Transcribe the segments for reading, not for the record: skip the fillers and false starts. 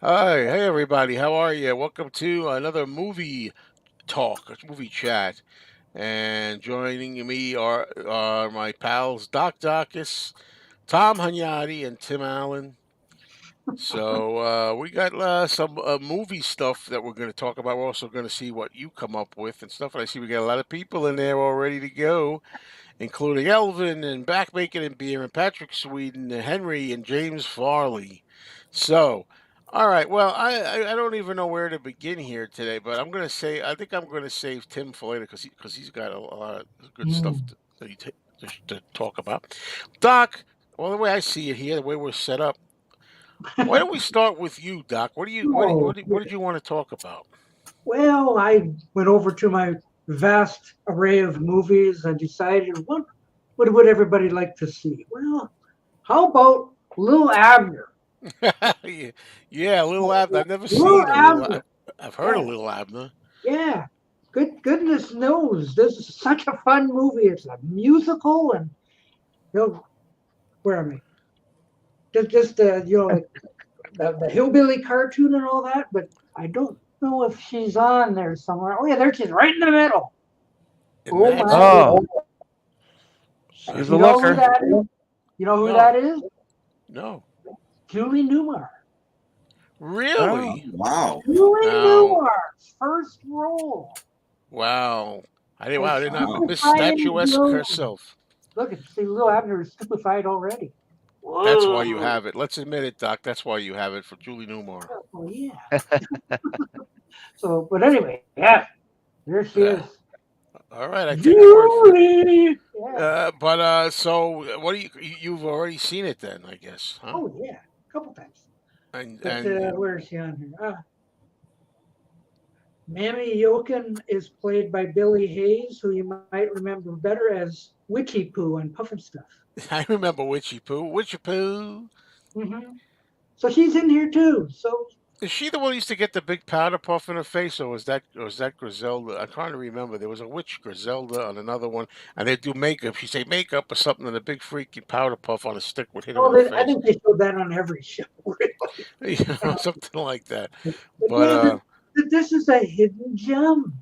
Hi, hey everybody, how are you? Welcome to another movie talk, movie chat. And joining me are my pals Doc Dacus, Tom Hunyadi, and Tim Allen. So we got some movie stuff that we're going to talk about. We're also going to see what you come up with and stuff. And I see we got a lot of people in there all ready to go, including Elvin and Backbacon and Beer and Patrick Sweden and Henry and James Farley. So, all right. Well, I don't even know where to begin here today, but I think I'm gonna save Tim for later because he's got a lot of good stuff Mm. to talk about. Doc, well, the way I see it here, the way we're set up, why don't we start with you, Doc? Oh, What did you want to talk about? well, I went over to my vast array of movies and decided what would everybody like to see? Well, how about Lil Abner? yeah, yeah, Little Abner. I've never Lil seen a little. Abner. I've heard of Yeah, Little Abner. yeah. Goodness knows this is such a fun movie. It's a musical, and where am I? Just like the hillbilly cartoon and all that. But I don't know if she's on there somewhere. Oh yeah, there she is, right in the middle. And Oh that's my who. Oh, goodness. she's And a you know who looker. that is? You know who that No, is? no, Julie Newmar. Oh, really? Wow. Julie Now, Newmar's first role wow. as I did not Wow. Miss stupefying Statuesque Joan. herself. Look at see, Lil Abner is stupefied already. That's why you Whoa! have it. Let's admit it, Doc. That's why you have it for Julie Newmar. Oh yeah. So, but anyway, yeah, there she is. Uh, all right, I take your word for it. Julie. Yeah. So what do you've already seen it then? I guess, huh? Oh yeah. A couple times. But And where is she on here? Mammy Yokin is played by Billy Hayes, who you might remember better as Witchy Poo on Puffin Stuff. I remember Witchy Poo. Witchy Poo. So she's in here too. So Is she the one who used to get the big powder puff in her face, or was that Griselda? I'm trying to remember. There was a witch Griselda on another one, and they do makeup. She say makeup or something, and a big freaking powder puff on a stick would hit her in oh, the I face, think they showed that on every show, really. something like that. But But yeah, this is a hidden gem,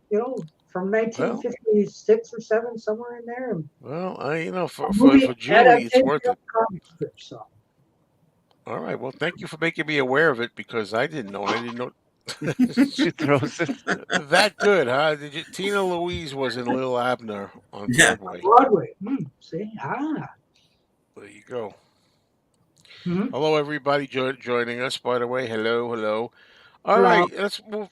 from well, 1956 or seven, somewhere in there. A for movie Julie, it's adaptation worth of it. comic strip. So All right. Well, thank you for making me aware of it because I didn't know, and I didn't know she throws it. that good, huh? Tina Louise was in Little Abner on Yeah. on Broadway. Broadway. See, There you go. hmm Hello, everybody joining us. By the way, hello, hello. All hello. right, let's move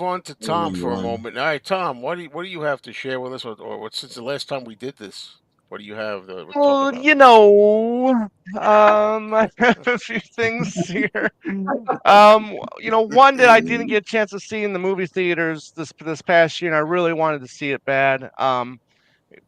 on to Hello, Tom for a everyone. moment. All right, Tom, what do you have to share with us, or what since the last time we did this? What do you have to talk Well, about? I have a few things here. One that I didn't get a chance to see in the movie theaters this past year, and I really wanted to see it bad.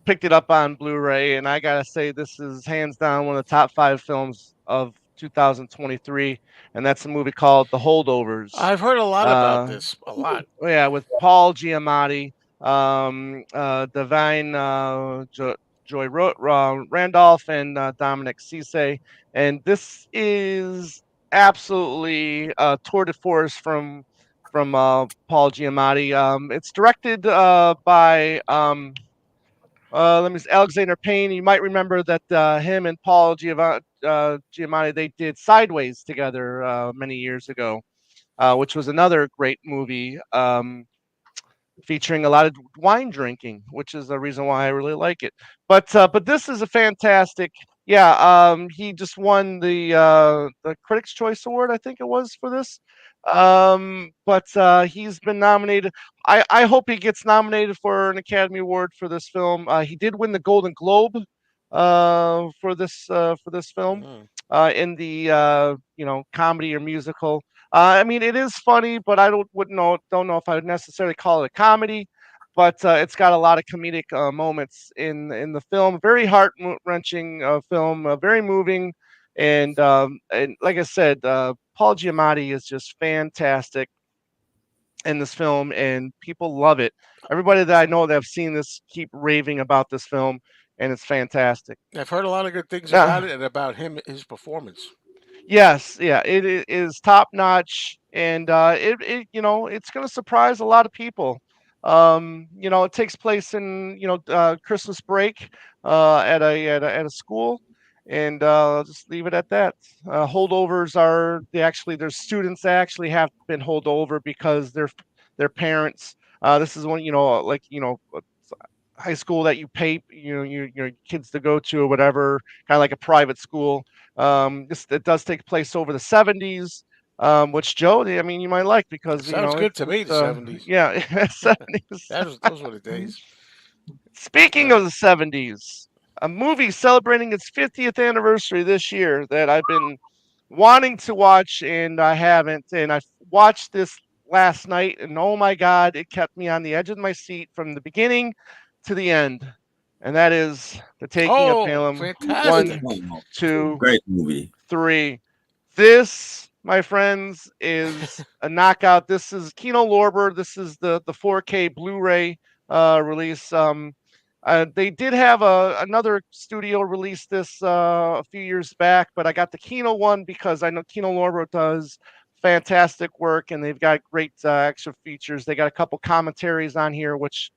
Picked it up on Blu-ray, and I gotta say, this is hands down one of the top five films of 2023, and that's a movie called The Holdovers. I've heard a lot about Uh, this, a lot. yeah, with Paul Giamatti, Divine Randolph, and Dominic Cisse. And this is absolutely tour de force from Paul Giamatti. It's directed by let me see, Alexander Payne. You might remember that him and Paul Giamatti, they did Sideways together many years ago, which was another great movie. Featuring a lot of wine drinking, which is the reason why I really like it. But this is a fantastic. Yeah, he just won the Critics' Choice Award, I think it was for this. But he's been nominated. I hope he gets nominated for an Academy Award for this film. He did win the Golden Globe for this film Mm. in the comedy or musical. I mean, it is funny, but I don't know if I would necessarily call it a comedy. But it's got a lot of comedic moments in the film. Very heart wrenching film, very moving, and like I said, Paul Giamatti is just fantastic in this film, and people love it. Everybody that I know that have seen this keep raving about this film, and it's fantastic. I've heard a lot of good things about Now, it and about his performance. yes, yeah, it is top notch. and it's going to surprise a lot of people. It takes place in Christmas break at a school, and I'll just leave it at that. Holdovers are there's students that actually have been held over because their parents. This is one, high school that you pay your kids to go to or whatever, kind of like a private school. This It does take place over the 70s, which Joe, I mean, you might like It because sounds good to me. it's The 70s. yeah, 70s. Those were the days. Speaking Uh, of the 70s, a movie celebrating its 50th anniversary this year that I've been wanting to watch and I haven't, and I watched this last night, and oh my God, it kept me on the edge of my seat from the beginning to the end, and that is The Taking of oh, Pelham. One, fantastic! Oh, two, great movie. three. This, my friends, is a knockout. This is Kino Lorber. This is the 4K Blu-ray release. They did have another studio release this a few years back, but I got the Kino one because I know Kino Lorber does fantastic work, and they've got great extra features. They got a couple commentaries on here, which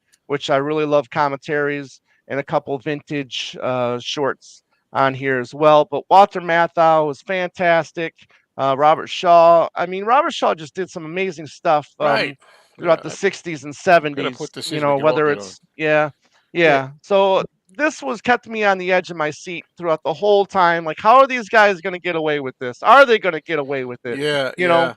I really love commentaries, and a couple vintage shorts on here as well. But Walter Matthau was fantastic. Robert Shaw. I mean, Robert Shaw just did some amazing stuff Right. throughout the Yeah, 60s and I'm gonna 70s. put this in. We can all Whether get on. it's Yeah, yeah. So this was kept me on the edge of my seat throughout the whole time. Like, how are these guys going to get away with this? Are they going to get away with it? yeah, You know,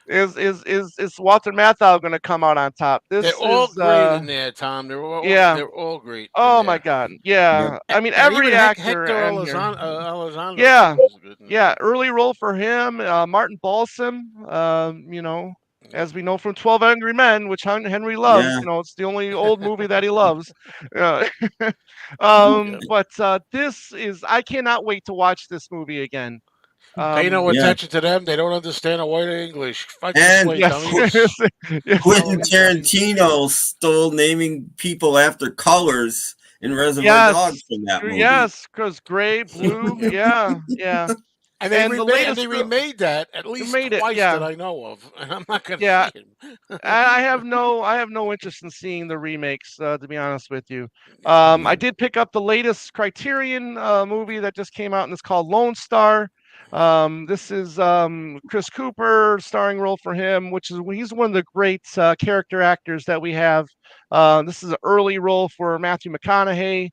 yeah. is Walter Matthau going to come out on top? They're This all is great in there, Tom. yeah. They're all great in Oh my there. God. Yep. Yeah. I mean, And even every actor Hector in here. Elizondo Yeah. too is good in there. Yeah. Early role for him. Martin Balsam. As Yeah, we know from 12 Angry Men, which Henry loves. Yeah. It's the only old movie that he loves. Uh, yeah. but this is, I cannot wait to watch this movie again. Pay no Yeah. attention to them. They don't understand a word of English. Fight this And way, Yes. Qu- dummies. Yes. Tell Quentin them in Chinese. Tarantino stole naming people after colors in Reservoir Yes. Dogs from that movie. Yes. Because gray, blue. Yeah. Yeah. And the And they latest remade that at least made it. twice that Yeah. I know of, and I'm not gonna Yeah. see it. I have no interest in seeing the remakes, to be honest with you. Yeah. I did pick up the latest Criterion movie that just came out, and it's called Lone Star. This is Chris Cooper starring role for him, which is he's one of the great character actors that we have. This is an early role for Matthew McConaughey.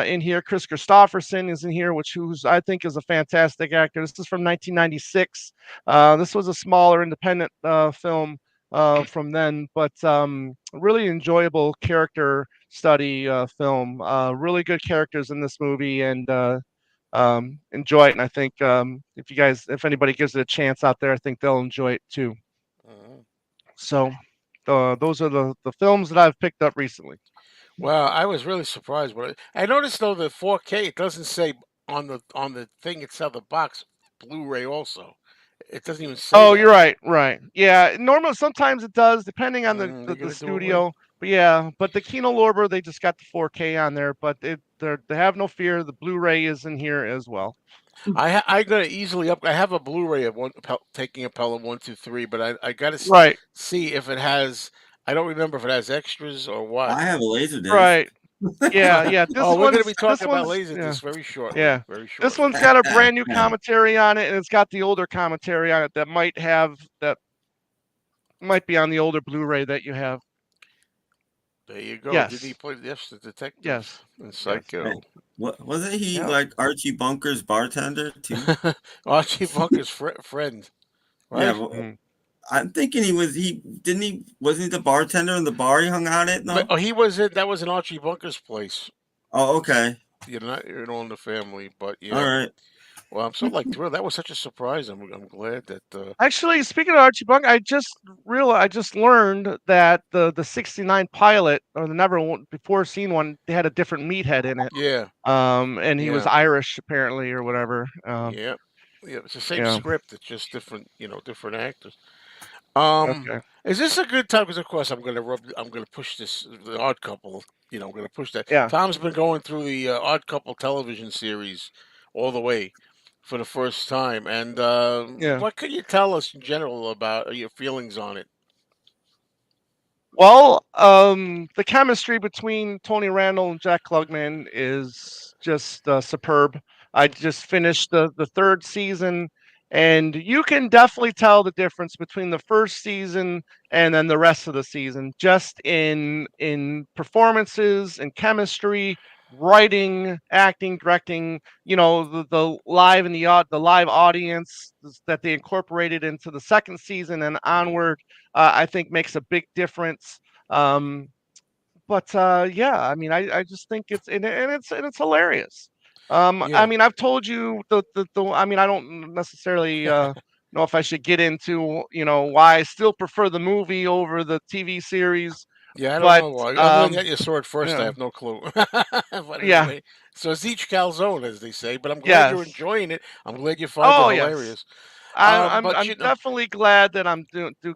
In here, Chris Christopherson is in here, who's I think is a fantastic actor. This is from 1996. This was a smaller independent film from then, but really enjoyable character study film. Really good characters in this movie, and enjoy it. And I think if anybody gives it a chance out there, I think they'll enjoy it too. Mhm. So those are the films that I've picked up recently. Well, I was really surprised. I noticed though the 4K it doesn't say on the thing itself, the box Blu-ray also. It doesn't even say Oh, you're that. right, right. Yeah, normally sometimes it does, depending on They're the gonna do away. studio. But yeah, but the Kino Lorber, they just got the 4K on there, but they have no fear. The Blu-ray is in here as well. I gotta easily up. I have a Blu-ray of taking a Pelham 1, 2, 3, but I gotta Right, see if it has. I don't remember if it has extras or what. I have a laser disc. right. Yeah, yeah. Oh, we're gonna be talking about Yeah, Laserdisc very shortly. yeah. Very This shortly. one's got a brand new commentary on it, and it's got the older commentary on it that might be on the older Blu-ray that you have. There you go. Did he Yes, play the detective yes, in yes. Psycho? What wasn't he Yeah. like Archie Bunker's bartender too? Archie Bunker's friend, Yeah, right? well, Mhm. I'm thinking he didn't he wasn't he the bartender in the bar he hung out at? But No. oh, he was in. That was in Archie Bunker's place. Oh, okay. Not All in the Family, but All yeah. right. Well, I'm so thrilled. That was such a surprise. I'm glad that. Actually, speaking of Archie Bunker, I just learned that the '69 pilot or the never before seen one, they had a different meathead in it. Yeah, And he was yeah, Irish apparently or whatever. yeah, yeah. It's the same Yeah. script. It's just different. Different actors. Um, Okay. is this a good time? Because of course I'm gonna push this the Odd Couple. I'm gonna push that. Yeah. Tom's been going through the Odd Couple television series all the way. for the first time. And Yeah. what can you tell us in general about your feelings on it? Well, the chemistry between Tony Randall and Jack Klugman is just superb. I just finished the third season, and you can definitely tell the difference between the first season and then the rest of the season, just in performances and chemistry, writing, acting, directing. You know, the live and the live audience that they incorporated into the second season and onward, I think makes a big difference. Um, but yeah, I mean, I just think it's and it's hilarious. I Yeah, mean, I've told you the I mean, I don't necessarily know if I should get into why I still prefer the movie over the TV series, yeah. I don't but know why. Other than that, you saw it first. I yeah, have no clue. But yeah, anyway, so it's each calzone, as they say. But I'm glad you're yes, enjoying it. I'm glad you find it oh yes, hilarious. But I'm definitely glad that I'm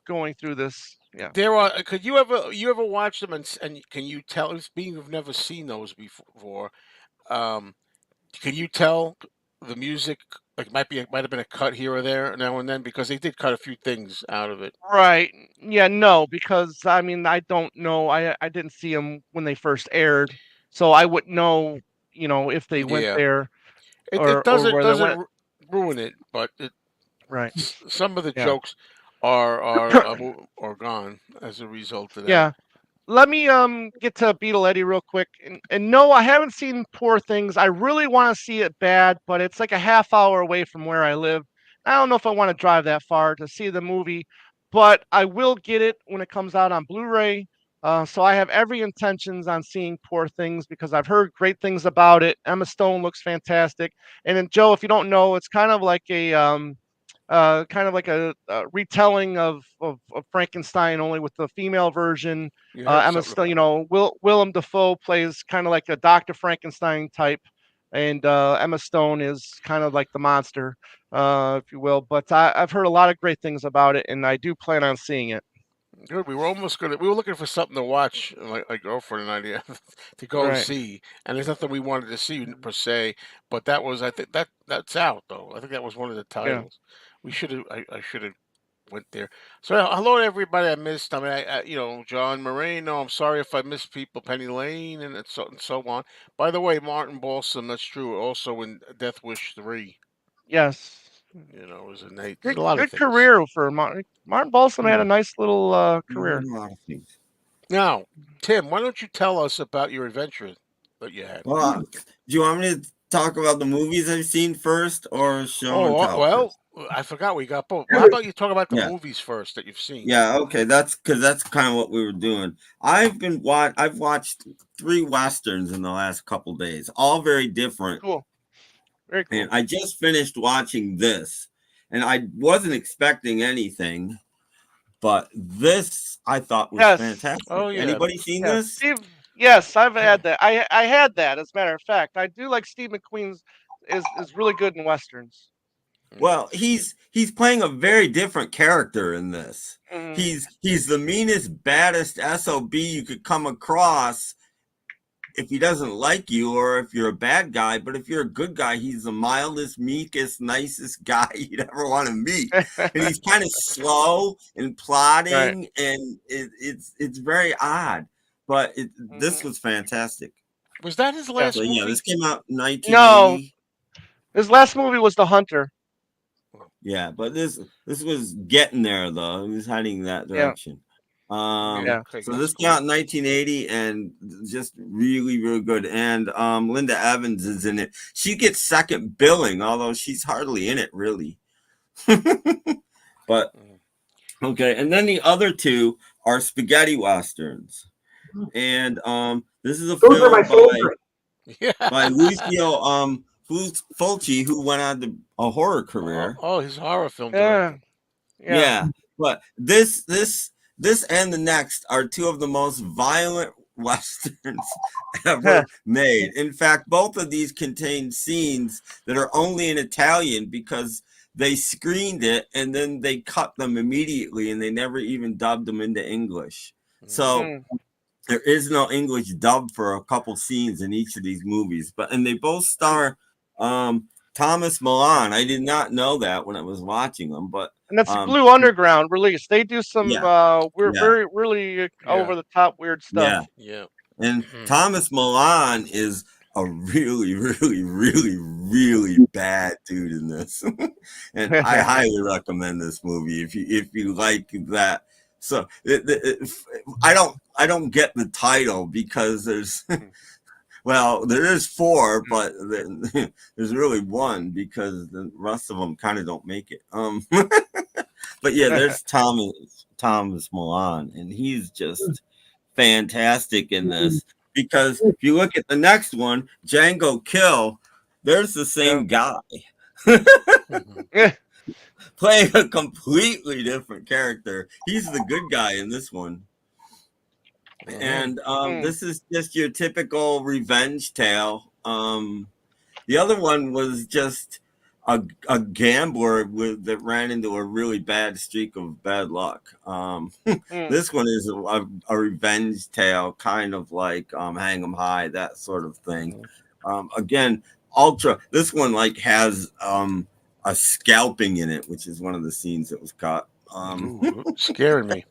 going through this. Yeah, there are. Could you ever watch them and can you tell? Being you've never seen those before, um, can you tell the music like might have been a cut here or there now and then because they did cut a few things out of it. right. Yeah, no, because I mean, I don't know. I didn't see them when they first aired, so I wouldn't know, if they went Yeah, there it or doesn't where they went. ruin it, but Right. some of the Yeah. jokes are gone as a result of that. Yeah. Let me get to Beetle Eddie real quick. And no, I haven't seen Poor Things. I really want to see it bad, but it's like a half hour away from where I live. I don't know if I want to drive that far to see the movie, but I will get it when it comes out on Blu-ray. So I have every intentions on seeing Poor Things because I've heard great things about it. Emma Stone looks fantastic. And then Joe, if you don't know, it's kind of like a retelling of Frankenstein, only with the female version. You heard Emma something Stone, about it. Willem Dafoe plays kind of like a Dr. Frankenstein type, and Emma Stone is kind of like the monster, if you will. But I've heard a lot of great things about it, and I do plan on seeing it. Good. We were almost gonna. We were looking for something to watch, like my girlfriend and I, yeah, to go Right. see. And there's nothing we wanted to see per se. But that was, I think that's out though. I think that was one of the Yeah. titles. We should have. I should have went there. So hello to everybody I missed. I mean, John Moreno. I'm sorry if I missed people. Penny Lane and so on. By the way, Martin Balsam. That's true. Also in Death Wish 3. Yes. Was a Nate. There's Good a lot of good things. career for Martin. Martin Balsam had a Yeah, nice little he did career. a lot of things. Now, Tim, why don't you tell us about your adventure that you had? Well, do you want me to talk about the movies I've seen first or show and Oh, tell well, first? I forgot we got both. Well, how about you talk about the Yeah. movies first that you've seen? Yeah, okay. That's because that's kind of what we were doing. I've watched three westerns in the last couple days, all very different. Cool. Very And cool. I just finished watching this, and I wasn't expecting anything, but this I thought was Yes. Oh, fantastic. yeah. Anybody seen Yeah, this? Steve. Yes, I've Yeah. had that. I had that. As a matter of fact, I do like Steve McQueen's is really good in westerns. Mm. Well, he's playing a very different character in this. Hmm. He's the meanest, baddest SOB you could come across if he doesn't like you or if you're a bad guy. But if you're a good guy, he's the mildest, meekest, nicest guy you'd ever want to meet. And he's kind of slow and Right. plodding, and it's very odd. But this Hmm. was fantastic. Was that his Yeah. So last yeah, movie? this came out in No, 1980. his last movie was The Hunter. Oh, Yeah, but this was getting there though. It was heading that Yeah. direction. Yeah. okay, So that's this came out cool. in 1980 and just really, really good. And Linda Evans is in it. She gets second billing, although she's hardly in it really. But Mm. okay, and then the other two are spaghetti westerns. And this is a Those are my film favorite. by Yeah. Lucio Fulci, who went on to a horror Oh, career. oh, he's a horror film Yeah. director. Yeah. Yeah, but this and the next are two of the most violent westerns ever made. In fact, both of these contain scenes that are only in Italian because they screened it and then they cut them immediately and they never even dubbed them into English. So Mm. there is no English dub for a couple scenes in each of these movies, and they both star Thomas Milan. I did not know that when I was watching them, but And that's Blue Underground release. They do some yeah, we're yeah, very really Yeah. over the top weird stuff. yeah. Yeah. And Thomas Milan is a really, really, really, really bad dude in this, and I highly recommend this movie if you like that. So I don't get the title because there's well there is four, but there's really one because the rest of them kind of don't make it. But yeah, there's Thomas Milan, and he's just fantastic in this because if you look at the next one, Django Kill, there's the Yeah. same guy Mhm. playing a completely different character. He's the good guy in this one. Mhm. And this is just your typical revenge tale. The other one was just a gambler that ran into a really bad streak of bad luck. This one is a revenge tale, kind of like Hang 'em High, that sort of thing. Again, ultra. This one like has a scalping in it, which is one of the scenes that was cut. Ooh, scaring me.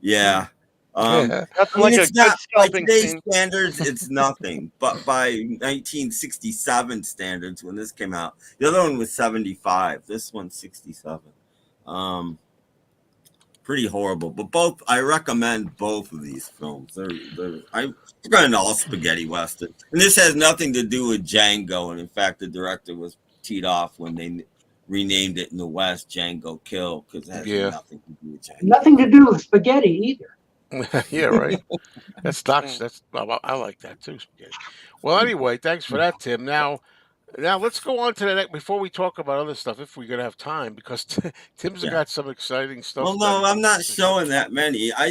Yeah. Yeah. Nothing I mean, like a it's good not by scalping today's scene. standards, it's nothing. But by 1967 standards, when this came out, the other one was 75. This one's 67. Um, Pretty horrible. But both, I recommend both of these films. I'm going to all spaghetti western, and this has nothing to do with Django. And in fact, the director was teed off when they renamed it in the West Django Kill because it has Yeah. nothing to do with Django. Nothing to do with spaghetti either. Yeah, right. That's Doc's. I like that too. Spaghetti. Well, anyway, thanks for that, Tim. Now let's go on to the next before we talk about other stuff, if we're gonna have time, because Tim's Yeah. got some exciting Well, stuff that no, I'm not to show. showing that many. I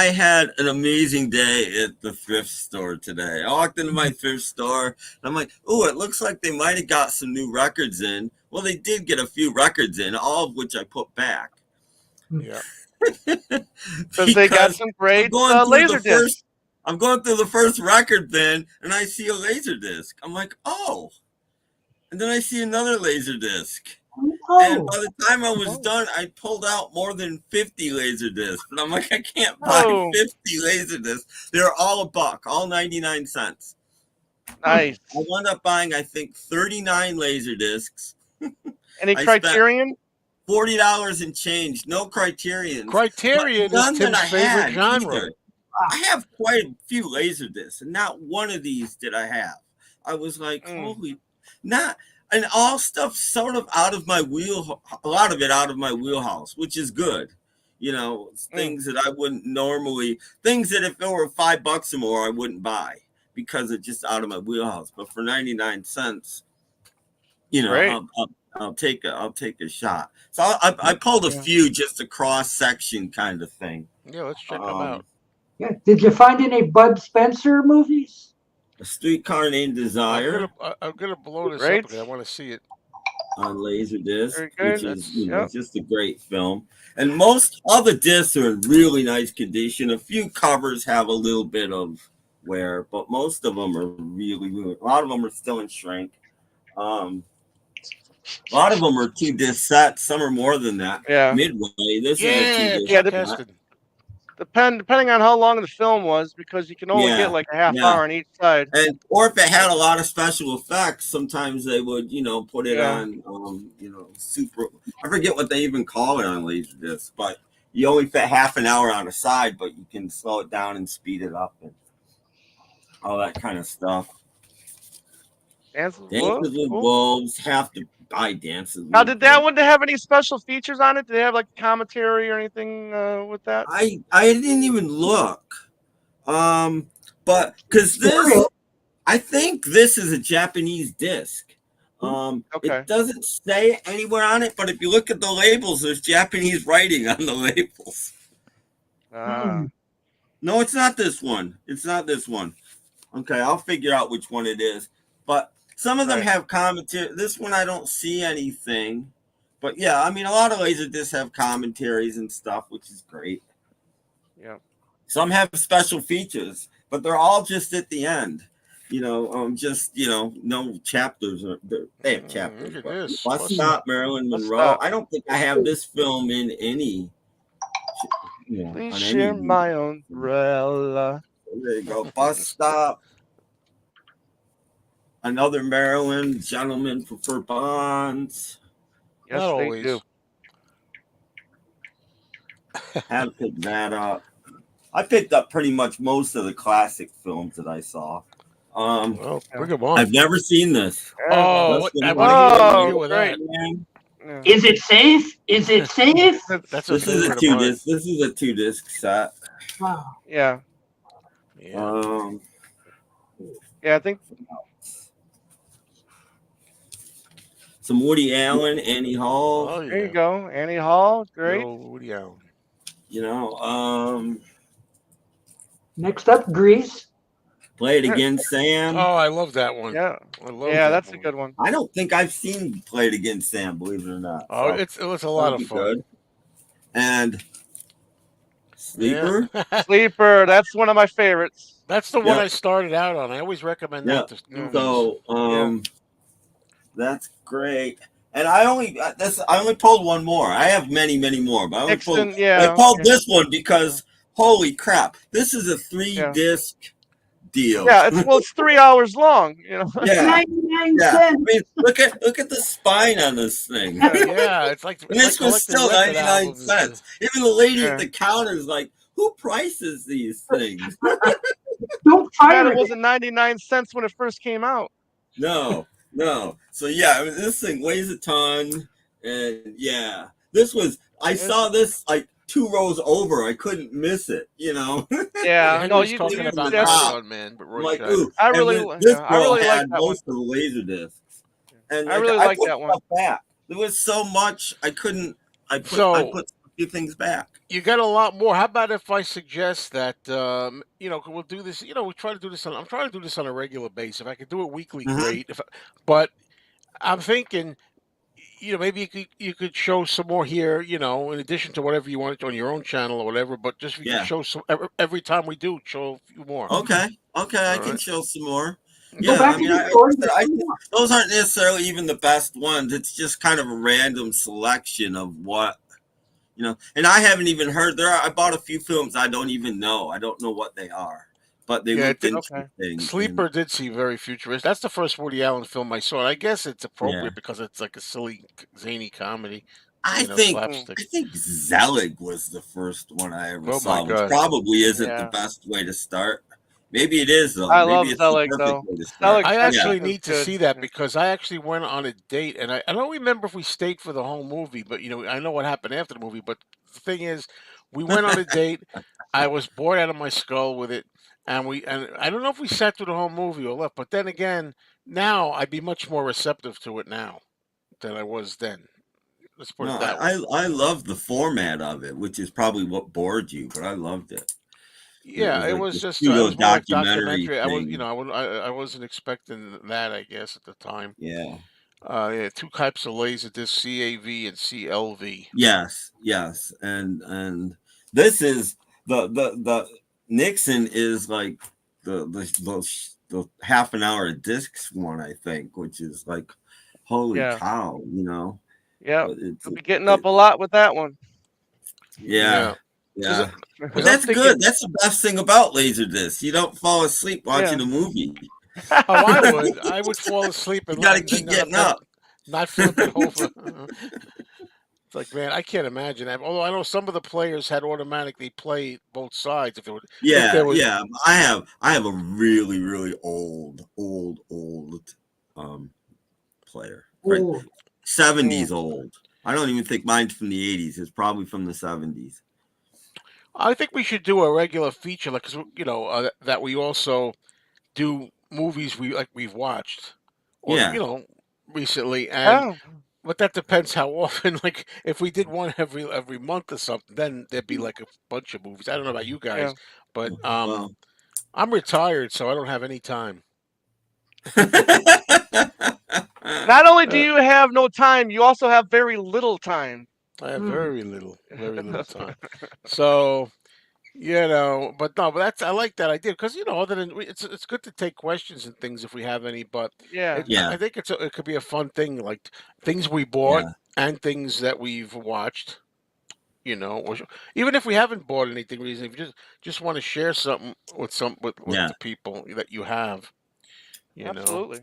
had an amazing day at the thrift store today. I walked into my thrift store and I'm like, oh, it looks like they might have got some new records in. Well, they did get a few records in, all of which I put back. Yeah. Because they got Because some I'm great going through laser discs. I'm going through the first record bin and I see a laser disc. I'm like, oh. And then I see another laser disc. And Oh, by the time I was Oh, done, I pulled out more than 50 laser discs. And I'm like, I can't buy oh, 50 laser discs. They're all a buck, all 99 cents. nice. I wound up buying, I think, 39 laser discs. Any I spent Criterion? $40 and change, no criterions, but Criterion is none that Tim's I favorite had genre. either. I have quite a few laser discs, and not one of these did I have. I was like, holy, not, and all stuff sort of out of my a lot of it out of my wheelhouse, which is good. You know, it's things that I wouldn't normally, things that if it were $5 or more, I wouldn't buy because it's just out of my wheelhouse. But for 99 cents, you know, Great. I'll take a shot. So I pulled a few just a cross section kind of thing. Yeah, let's check them out. yeah. Did you find any Bud Spencer movies? A Streetcar Named Desire I'm gonna blow this Great. up again. I want to see it. on Laserdisc, Very good. which is Yep. just a great film. And most all the discs are in really nice condition. A few covers have a little bit of wear, but most of them are really, really. A lot of them are still in shrink. A lot of them are 2 disc sets. Some are more than that. Yeah. Midway, this is a Yeah, 2 disc Chuck the- set. Heston. Depending on how long the film was, because you can only Yeah, get like a half yeah. hour on each side. And or if it had a lot of special effects, sometimes they would, put it Yeah. on, super. I forget what they even call it on Laserdisc, but you only fit half an hour on a side, but you can slow it down and speed it up and all that kind of stuff. Dances with Dances Wolves. with Cool. Wolves, have to buy Dances. Now, with did that Wolves. one have any special features on it? Did they have like commentary or anything with that? I didn't even look, but because I think this is a Japanese disc. Okay. It doesn't say anywhere on it, but if you look at the labels, there's Japanese writing on the labels. Ah. No, it's not this one. It's not this one. Okay, I'll figure out which one it is. But some of them Right. have commentary. This one I don't see anything. But yeah, I mean, a lot of Laserdiscs have commentaries and stuff, which is great. Yeah. Some have special features, but they're all just at the end. just no chapters. They have chapters, Look at but this. Bus Bus Stop, Stop. Marilyn Let's Monroe. stop. I don't think I have this film in any, Please on any share of these. my umbrella. There you go, Bus Stop. Another Maryland, Gentlemen Prefer Bonds. Yes, Not they do. always. Had to pick that up. I picked up pretty much most of the classic films that I saw. Well, Yeah. bring 'em on. I've never seen this. Oh, That's I gonna want to hear be your Oh, review of great. that. man. Yeah. Is it safe? Is it safe? That's a This is a favorite of mine. This is a 2-disc set. Wow. Yeah. Yeah. Yeah, I think Some Woody Allen, Annie Hall. Oh there you yeah. go. Annie Hall, Good great. old Woody Allen. You know, Next up, Grease. Play It Again, Sam. Oh, I love that one. Yeah. I love Yeah, that that's a one. good one. I don't think I've seen Play It Again, Sam. Believe it or not. Oh, So it's a lot that'll of be fun. good. And Sleeper. Yeah. Sleeper, that's one of my favorites. That's the one Yeah. I started out on. I always recommend Yeah. that to Yeah. newbies. So Yeah. that's great. And I only pulled one more. I have many, many more, but I only pulled. Nixon, yeah. I pulled Yeah. this one because holy crap, this is a Yeah. 3-disc deal. Yeah, it's 3 hours long, you know. Yeah. 99 Yeah. I cents. mean, look at the spine on this thing. Yeah. Yeah, it's like And this was collecting still record 99 albums. cents. Even the lady Yeah. at the counter is like, who prices these things? Don't Too bad fire it it. wasn't 99 cents when it first came out. No. So yeah, I mean, this thing weighs a ton. And yeah, I saw this like 2 rows over. I couldn't miss it, Yeah, Yeah, no, Henry's you talking Even about the my that's top. Stuntman, but I'm Roy like, Scheider. ooh. I And really then this I girl really like had that one. most of the laser discs. And I like, really I like put that one. stuff back. There was so much I couldn't. I put So a few things back. you got a lot more. How about if I suggest that we'll do this? We try to do this on. I'm trying to do this on a regular basis. If I could do it weekly, Mhm. great. But I'm thinking, maybe you could show some more here. In addition to whatever you want on your own channel or whatever. But just if you could Yeah. show some every time we do, show a few more. Okay. I All can right. show some more. Go Yeah, back I to mean, the like story. I said, those aren't necessarily even the best ones. It's just kind of a random selection of what, And I haven't even heard I bought a few films I don't even know. I don't know what they are, but they Yeah, looked Okay. interesting. Sleeper did seem very futuristic. That's the first Woody Allen film I saw. And I guess it's appropriate because it's like a silly, zany comedy. I Slapstick. think Zelig was the first one I ever Oh my saw, which God. probably isn't the Yeah. best way to start. Maybe it is though. I Maybe love it's Zelig the though. perfect way to start. Zelig's I actually is need to good. see that Yeah. because I actually went on a date and I don't remember if we stayed for the whole movie, but I know what happened after the movie. But the thing is, we went on a date. I was bored out of my skull with it, and I don't know if we sat through the whole movie or left. But then again, now I'd be much more receptive to it now than I was then. Let's put No, it that way. I love the format of it, which is probably what bored you, but I loved it. Yeah, it like was the just pseudo it was more like documentary documentary. thing. I wasn't expecting that. I guess at the time. Yeah. Yeah, 2 types of laserdisc, CAV and CLV. Yes. And this is the Nixon is like the half an hour of discs one, I think, which is like holy Yeah. cow, Yeah. It's You'll be getting up a lot with that one. yeah. Because But I'm that's thinking, good. That's the best thing about Laserdisc. You don't fall asleep watching Yeah. a movie. oh, I would fall asleep You and, got to and keep then getting up. not flip it over. It's like, man, I can't imagine that. Although I know some of the players had automatically play both sides if there was. Yeah. I have a really, really old player. Right. Oh, 70s old. I don't even think mine's from the 80s. It's probably from the 70s. I think we should do a regular feature, like, because that we also do movies we've watched, or Yeah. recently, and Oh. but that depends how often. Like, if we did one every month or something, then there'd be like a bunch of movies. I don't know about you Yeah. guys, but Well. I'm retired, so I don't have any time. Not only do you have no time, you also have very little time. I have very little time. So but no, but that's I like that idea because other than it's good to take questions and things if we have any, but Yeah, I Yeah, think it could be a fun thing like things we bought yeah, and things that we've watched. Or even if we haven't bought anything recently, if you just want to share something with yeah. the people that you have, you know. absolutely.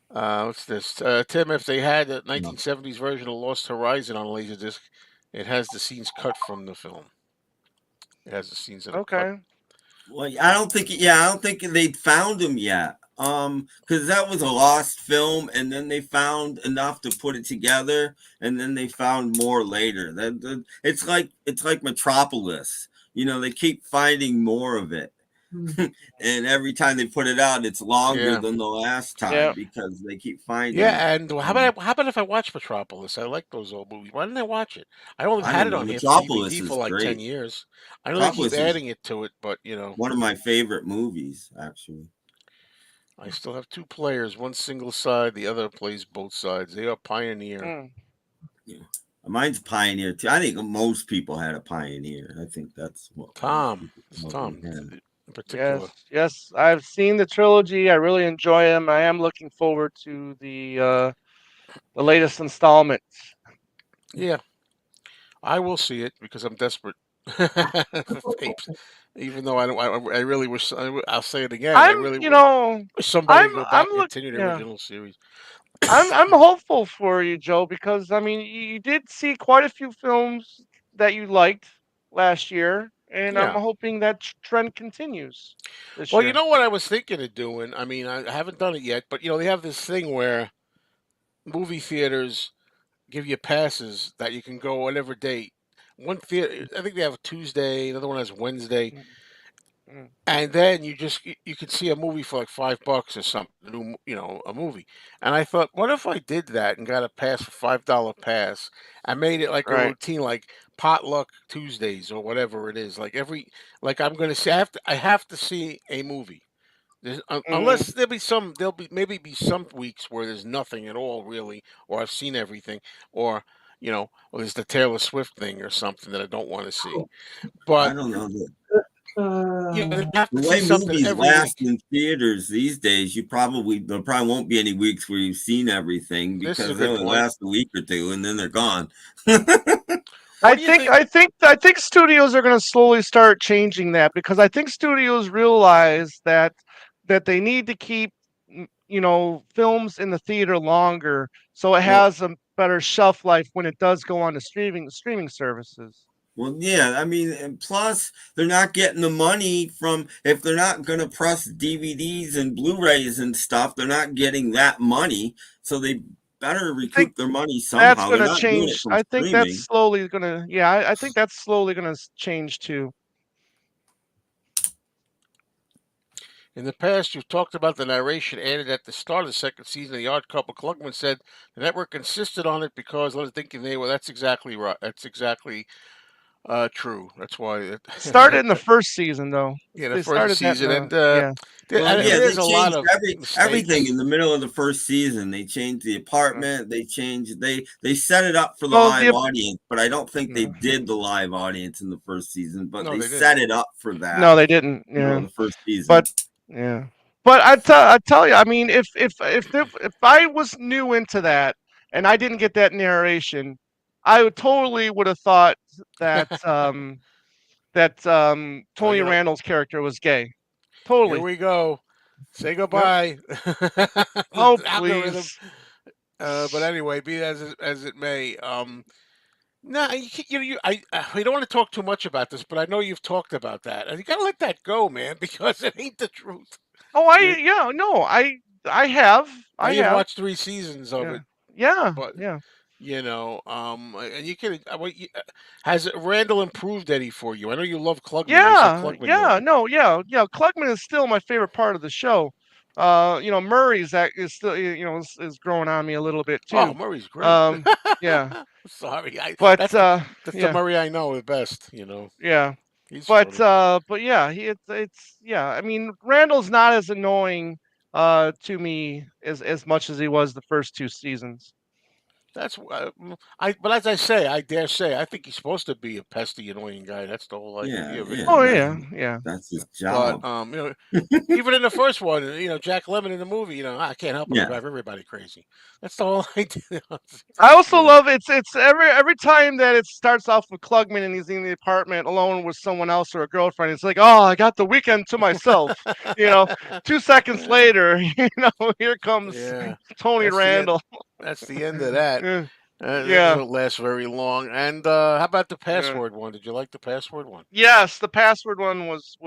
What's this? Tim, if they had a No. 1970s version of Lost Horizon on Laserdisc, it has the scenes cut from the film. It has the scenes that are cut. Okay. Well, I don't think. Yeah, I don't think they found him yet. Because that was a lost film, and then they found enough to put it together, and then they found more later. It's like Metropolis. They keep finding more of it, Hmm. and every time they put it out, it's longer Yeah. than the last time Yeah. because they keep finding. Yeah, and how about if I watch Metropolis? I like those old movies. Why didn't I watch it? I only I had don't it know. on here for Metropolis DVD for is like 10 great. years. I know they keep Metropolis is adding it to it, but one of my favorite movies, actually. I still have two players, one single side, the other plays both sides. They are Pioneer. Mm. Yeah. Mine's Pioneer too. I think most people had a Pioneer. I think that's what most Tom, people it's probably Tom had. in Yes, particular. yes. I've seen the trilogy. I really enjoy them. I am looking forward to the latest installment. Yeah, I will see it because I'm desperate for tapes. Even though I don't, I really wish. I'll say it again. I I'm, really you know, wish somebody would go I'm back and look, continue the yeah. original series. I'm hopeful for you, Joe, because I mean, you did see quite a few films that you liked last year, and I'm Yeah. hoping that trend continues this Well, you year. know what I was thinking of doing? I mean, I haven't done it yet, but they have this thing where movie theaters give you passes that you can go whatever date. One theater, I think they have Tuesday, another one has Wednesday, Mm, mm. and then you can see a movie for like $5 or something, a movie. And I thought, what if I did that and got a pass for $5 pass? I made it like a Right. routine, like potluck Tuesdays or whatever it is. Like I'm gonna see, I have to see a movie. Mm. Unless there'll be maybe be some weeks where there's nothing at all really, or I've seen everything, or there's the Taylor Swift thing or something that I don't want to see. I But don't know the Uh, I have the to see way something movies every last week. in theaters these days. There probably won't be any weeks where you've seen everything This is a because they good only point. last a week or two and then they're gone. What I do you think think? I think I think studios are going to slowly start changing that because I think studios realize that they need to keep films in the theater longer so it Well, has a better shelf life when it does go on to streaming services. Well, yeah, I mean, and plus they're not getting the money from if they're not going to press DVDs and Blu-rays and stuff, they're not getting that money, so they better I think recoup their money that's somehow. going They're to not doing it change. from I think that's streaming. slowly going to yeah, I think that's slowly going to change too. In the past, you've talked about the narration added at the start of the second season of The Odd Couple. Klugman said the network insisted on it because I was thinking they were. That's exactly right. That's exactly true. That's why It started in the first season though. yeah, the They first started that in season, the and yeah. Well, and yeah, they there's a lot changed of everything mistakes. in the middle of the first season. They changed the Uh, apartment. They set it up for the Well, live the audience, but I don't think they no, did the live audience in the first season. But No, they they didn't. set it up for that no, they didn't. for Yeah. the first season. But yeah, but I tell you, I mean, if I was new into that and I didn't get that narration, I would have thought that Oh, Tony Randall's character was gay. here Totally. we go. Say Yep. goodbye. Oh The algorithm. please. But anyway, be that as it may. No, we don't want to talk too much about this, but I know you've talked about that, and you gotta let that go, man, because it ain't the truth. Oh, You yeah, no, I have Now I you've have watched 3 seasons of yeah it, yeah but yeah. and you can. Has Randall improved any for you? I know you love Klugman. You said Yeah, Klugman. yeah, no, yeah, yeah. Klugman is still my favorite part of the show. Murray's that is still is growing on me a little bit Oh, too. Murray's great. Um, yeah, Sorry, but that's the yeah, Murray I know the best. yeah, He's funny. but yeah, it's yeah. I mean, Randall's not as annoying to me as much as he was the first two seasons. That's but as I say, I dare say, I think he's supposed to be a pesky, annoying guy. That's the whole Yeah, idea of it. yeah, Oh yeah. that's his But job. even in the first one, Jack Lemmon in the movie, I can't help but Yeah. drive everybody crazy. That's the whole idea. I also you know. love it's every time that it starts off with Klugman and he's in the apartment alone with someone else or a girlfriend. It's like, oh, I got the weekend to myself. You know, 2 seconds later, here comes Yeah, Tony that's the end. Randall. That's the end of that. Yeah, It yeah, won't last very long. And how about the yeah. password one? Did you like the password one? Yes, the password one was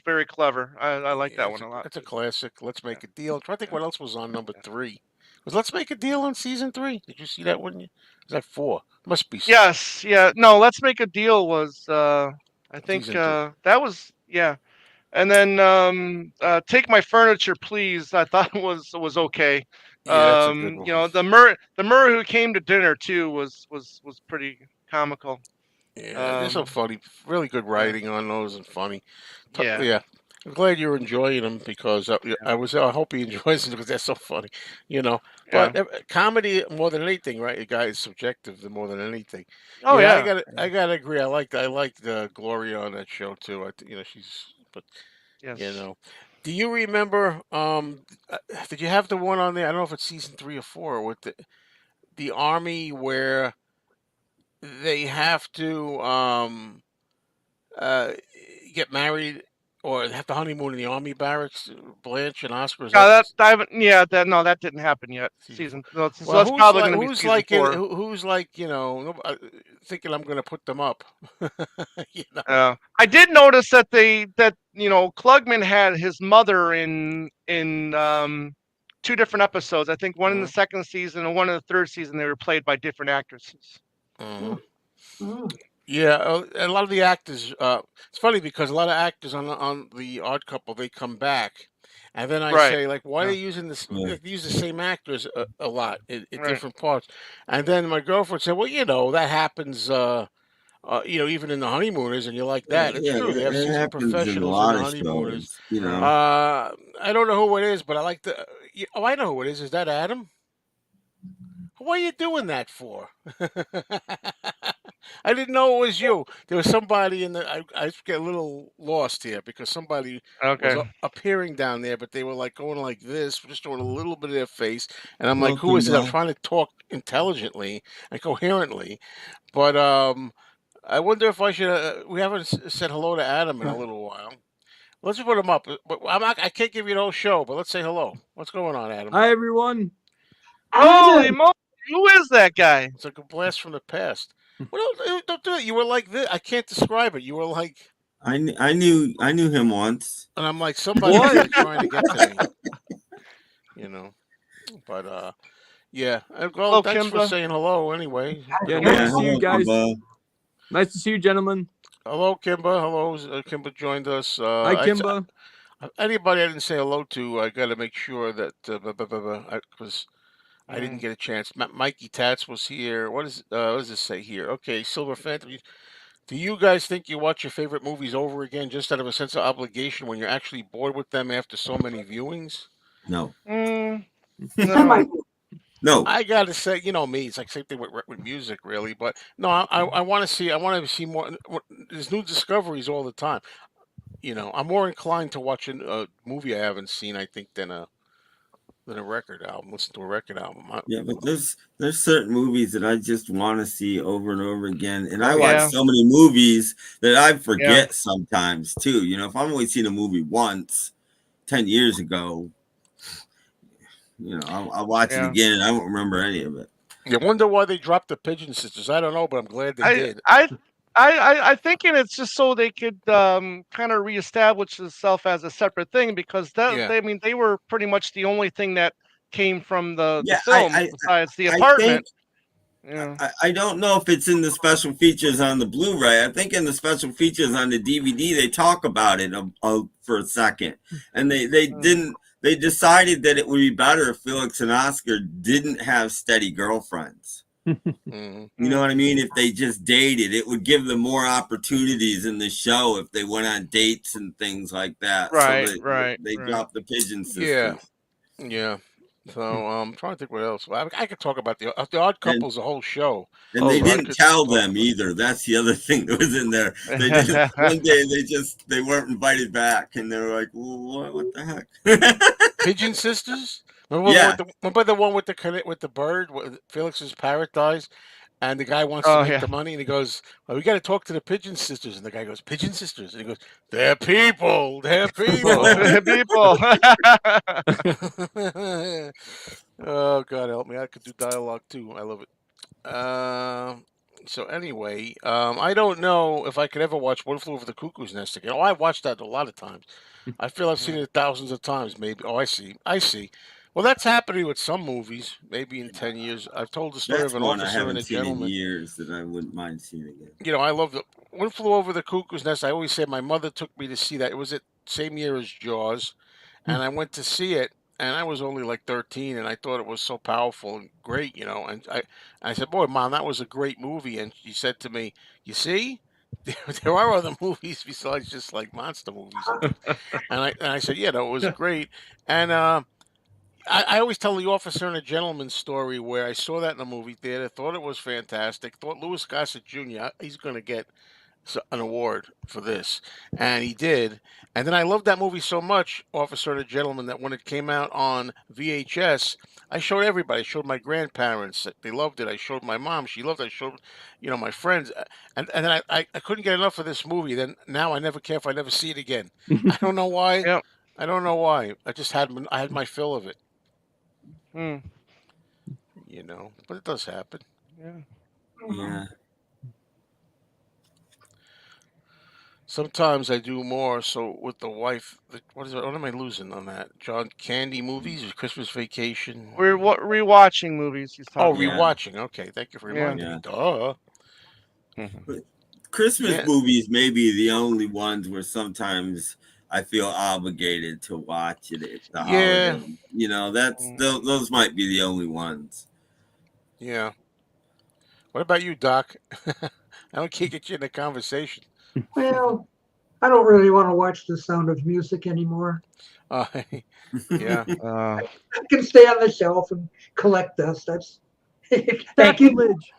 very clever. I like Yeah, that one a lot. it's a classic. Let's Yeah, make a deal. I'm trying to think what else was on number yeah. 3. Was Let's Make a Deal on season 3? Did you see that one? Was that 4? Must be Yes, yeah. No, let's make a deal was I think season 3. that was yeah. And then take my furniture, please. I thought was okay. Yeah, that's a good one. The Murray who came to dinner too was pretty comical. Yeah, there's some Um, funny, really good yeah, writing on those and funny. yeah, Yeah, I'm glad you're enjoying them because yeah, I hope he enjoys it because they're so funny, you know. yeah. But comedy more than anything, right? The guy is subjective more than anything. Oh Yeah, yeah, I gotta agree. I liked Gloria on that show too. She's but you yes. know. Do you remember? Did you have the one on there? I don't know if it's season 3 or 4 with the army where they have to uh, get married or have the honeymoon in the army barracks. Blanche and Oscar, is Yeah, that I haven't. Yeah, that didn't happen yet. season 4? So Well, that's probably going to be season 4. who's like thinking I'm going to put them up? you know. I did notice that Klugman had his mother in 2 different episodes. I think one in the Mhm, second season and one in the third season. They were played by different actresses. mhm. Hmm. Hmm. Yeah, a lot of the actors. It's funny because a lot of actors on the Odd Couple they come back, and then I Right. say like, why are Yeah. they using this? Yeah. Like, they use the same actors a lot in Right. different parts, and then my girlfriend said, well, that happens. Even in the honeymooners, and you like Yeah, that. It's yeah, true. They have it seasoned happens in a professionals in lot the of honeymooners. Yeah. shows. I don't know who it is, but I like the. Oh, I know who it is. Is that Adam? What are you doing that for? I didn't know it was you. There was somebody in the. I get a little lost here because somebody was Okay. appearing down there, but they were like going like this, just showing a little bit of their face, and I'm like, Hello, "Who is it?" I'm Kimball. trying to talk intelligently and coherently, but I wonder if I should. We haven't said hello to Adam in a little while. Let's put him up. But I can't give you the whole show, but let's say hello. What's going on, Adam? Hi everyone. Holy Adam, moly! Who is that guy? It's like a blast from the past. Well, don't do it. You were like this. I can't describe it. You were like, I knew him once. and I'm like, somebody's What? like trying to get to me, you know. But yeah. Well, Hello, thanks for Kimba. saying hello. Anyway, Yeah, nice Yeah, to see you hello, guys. Kimball. Nice to see you, gentlemen. hello, Kimba. Hello, Kimba joined us. Hi, Kimba. Anybody I didn't say hello to, I got to make sure that because I didn't Mm. get a chance. Mikey Tats was here. What does this say here? Okay, Silver Phantom. Do you guys think you watch your favorite movies over again just out of a sense of obligation when you're actually bored with them after so many viewings? No, Mm, I no. might. no. I gotta say, me. It's like same thing with music, really. But no, I want to see. I want to see more. There's new discoveries all the time. I'm more inclined to watch a movie I haven't seen. I think than a record album. Listen to a record album. Yeah, but there's certain movies that I just want to see over and over again, and I Oh watch yeah, Yeah. so many movies that I Yeah. forget sometimes too. If I've only seen a movie once, 10 years ago, I'll watch it Yeah. again and I won't remember any of it. you wonder why they dropped the Pigeon Sisters. I don't know, but I'm glad they I did. I I thinking it's just so they could kind of reestablish itself as a separate thing because Yeah. I mean they were pretty much the only thing that came from the Yeah, films besides the I think apartment. Yeah. I don't know if it's in the special features on the Blu-ray. I think in the special features on the DVD they talk about it for a second, and they Mm. didn't. They decided that it would be better if Felix and Oscar didn't have steady girlfriends. Mhm. You know what I mean? If they just dated, it would give them more opportunities in the show if they went on dates and things like that. So Right. they Right. they Right. dropped the Pigeon Yeah. Sisters. Yeah. So I'm trying to think what else. Well, I could talk about the Odd And Couple's a whole show. and Oh, they So I didn't could tell talk them about. either. That's the other thing that was in there. They did one day. They weren't invited back, and they were like, well, what the heck? Pigeon Sisters. Yeah. Remember the one with the bird, with Felix's parrot dies, and the guy wants to Oh make yeah. the money, and he goes, "Well, we got to talk to the Pigeon Sisters." And the guy goes, "Pigeon Sisters," and he goes, "They're people, they're people." People. Oh God, help me! I could do dialogue too. I love it. So anyway, I don't know if I could ever watch One Flew Over the Cuckoo's Nest again. Oh, I watched that a lot of times. I feel I've seen it thousands of times, maybe. Oh, I see. I see. Well, that's happening with some movies. Maybe in 10 years, I've told the story of That's an one I officer and haven't a seen in gentleman. years that I wouldn't mind seeing again. I love the One Flew Over the Cuckoo's Nest. I always say my mother took me to see that. It was at same year as Jaws, and I went to see it, and I was only like 13, and I thought it was so powerful and great, And I said, "Boy, Mom, that was a great movie." And she said to me, "You see, there are other movies besides just like monster movies." And I said, "Yeah, no, it was great." And I always tell the officer and a gentleman story where I saw that in a movie theater, thought it was fantastic, thought Louis Gossett Jr. He's going to get an award for this, and he did. And then I loved that movie so much, Officer and a Gentleman, that when it came out on VHS, I showed everybody. I showed my grandparents; they loved it. I showed my mom; she loved it. I showed, my friends, and then I couldn't get enough of this movie. Then now I never care if I never see it again. I don't know why. Yep. I don't know why. I had my fill of it, Mm. but it does happen. Yeah. Yeah. Sometimes I do more. So with the wife, what is it? What am I losing on that? John Candy movies or Christmas Vacation? We're rewatching movies. He's Oh, talking. Yeah. rewatching. Okay, thank you for Yeah. reminding me. Duh. Mhm. Christmas Yeah. movies may be the only ones where sometimes I feel obligated to watch it at the Yeah. holiday. That's those might be the only ones. Yeah. What about you, Doc? I can't get you in the conversation. Well, I don't really want to watch The Sound of Music anymore. Uh, yeah. Uh, I can stay on the shelf and collect dust. That's thank you. Sacrilege.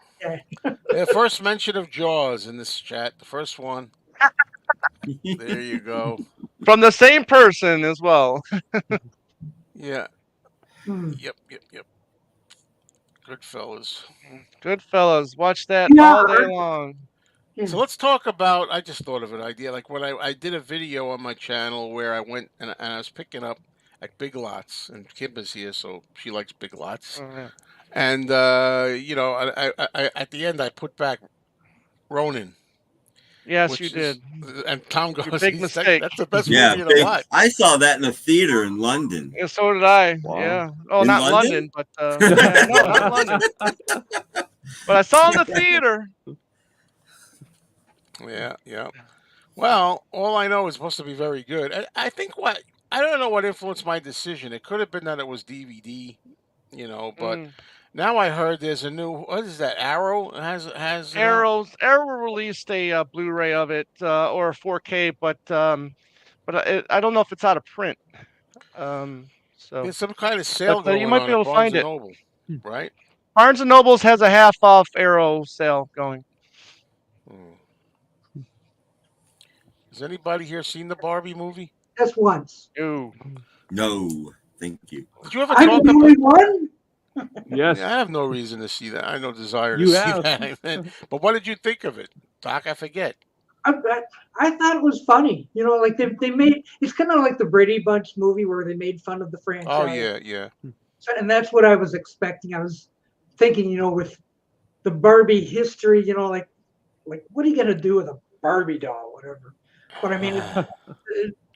The first mention of Jaws in this chat. The first one. There you go. from the same person as well. Yeah. Hmm. Yep. Goodfellas. Good fellas, watch that Yeah, all day long. yeah. So let's talk about. I just thought of an idea. Like when I did a video on my channel where I went and I was picking up at Big Lots, and Kim is here, so she likes Big Lots. Oh, yeah. And I at the end I put back Ronin, Yes, you which did. is, and Tom Your goes, big mistake. "That's the best Yeah, movie in the lot." I saw that in a theater in London. Yeah, so did I. Wow. Yeah. Oh, In not London? London, but yeah, no, not London. But I saw in the theater. Yeah. Well, all I know is supposed to be very good. I think I don't know what influenced my decision. It could have been that it was DVD, but Mm. now I heard there's a new. What is that? Arrow has Arrow released a Blu-ray of it or a 4K, but I don't know if it's out of print. So, there's some kind of sale but you going might on be at able to Barnes find and it. Noble, right? Barnes and Nobles has a half off Arrow sale going. Hmm. Has anybody here seen the Barbie movie? Just once. Ooh. No, thank you. Did you ever I'm talk the about? only one. Yes. I have no reason to see that. I have no desire to You see have. that. But what did you think of it, Doc? I forget. I thought it was funny. Like they made it's kind of like the Brady Bunch movie where they made fun of the franchise. Oh yeah. So, and that's what I was expecting. I was thinking, with the Barbie history, like what are you gonna do with a Barbie doll, whatever. But I mean,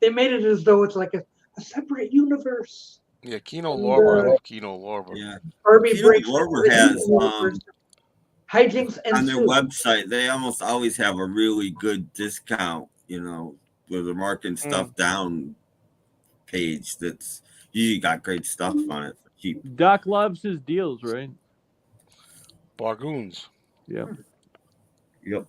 they made it as though it's like a separate universe. Yeah, Kino And, Lorber. I love Kino Lorber. Yeah. Barbie Kino breaks Lorber into has, the universe. Hijinks on their ensue. website, they almost always have a really good discount, where they're marking stuff down page that's usually got great stuff on it for cheap. Doc loves his deals, right? Bargoons. Yeah. Yep.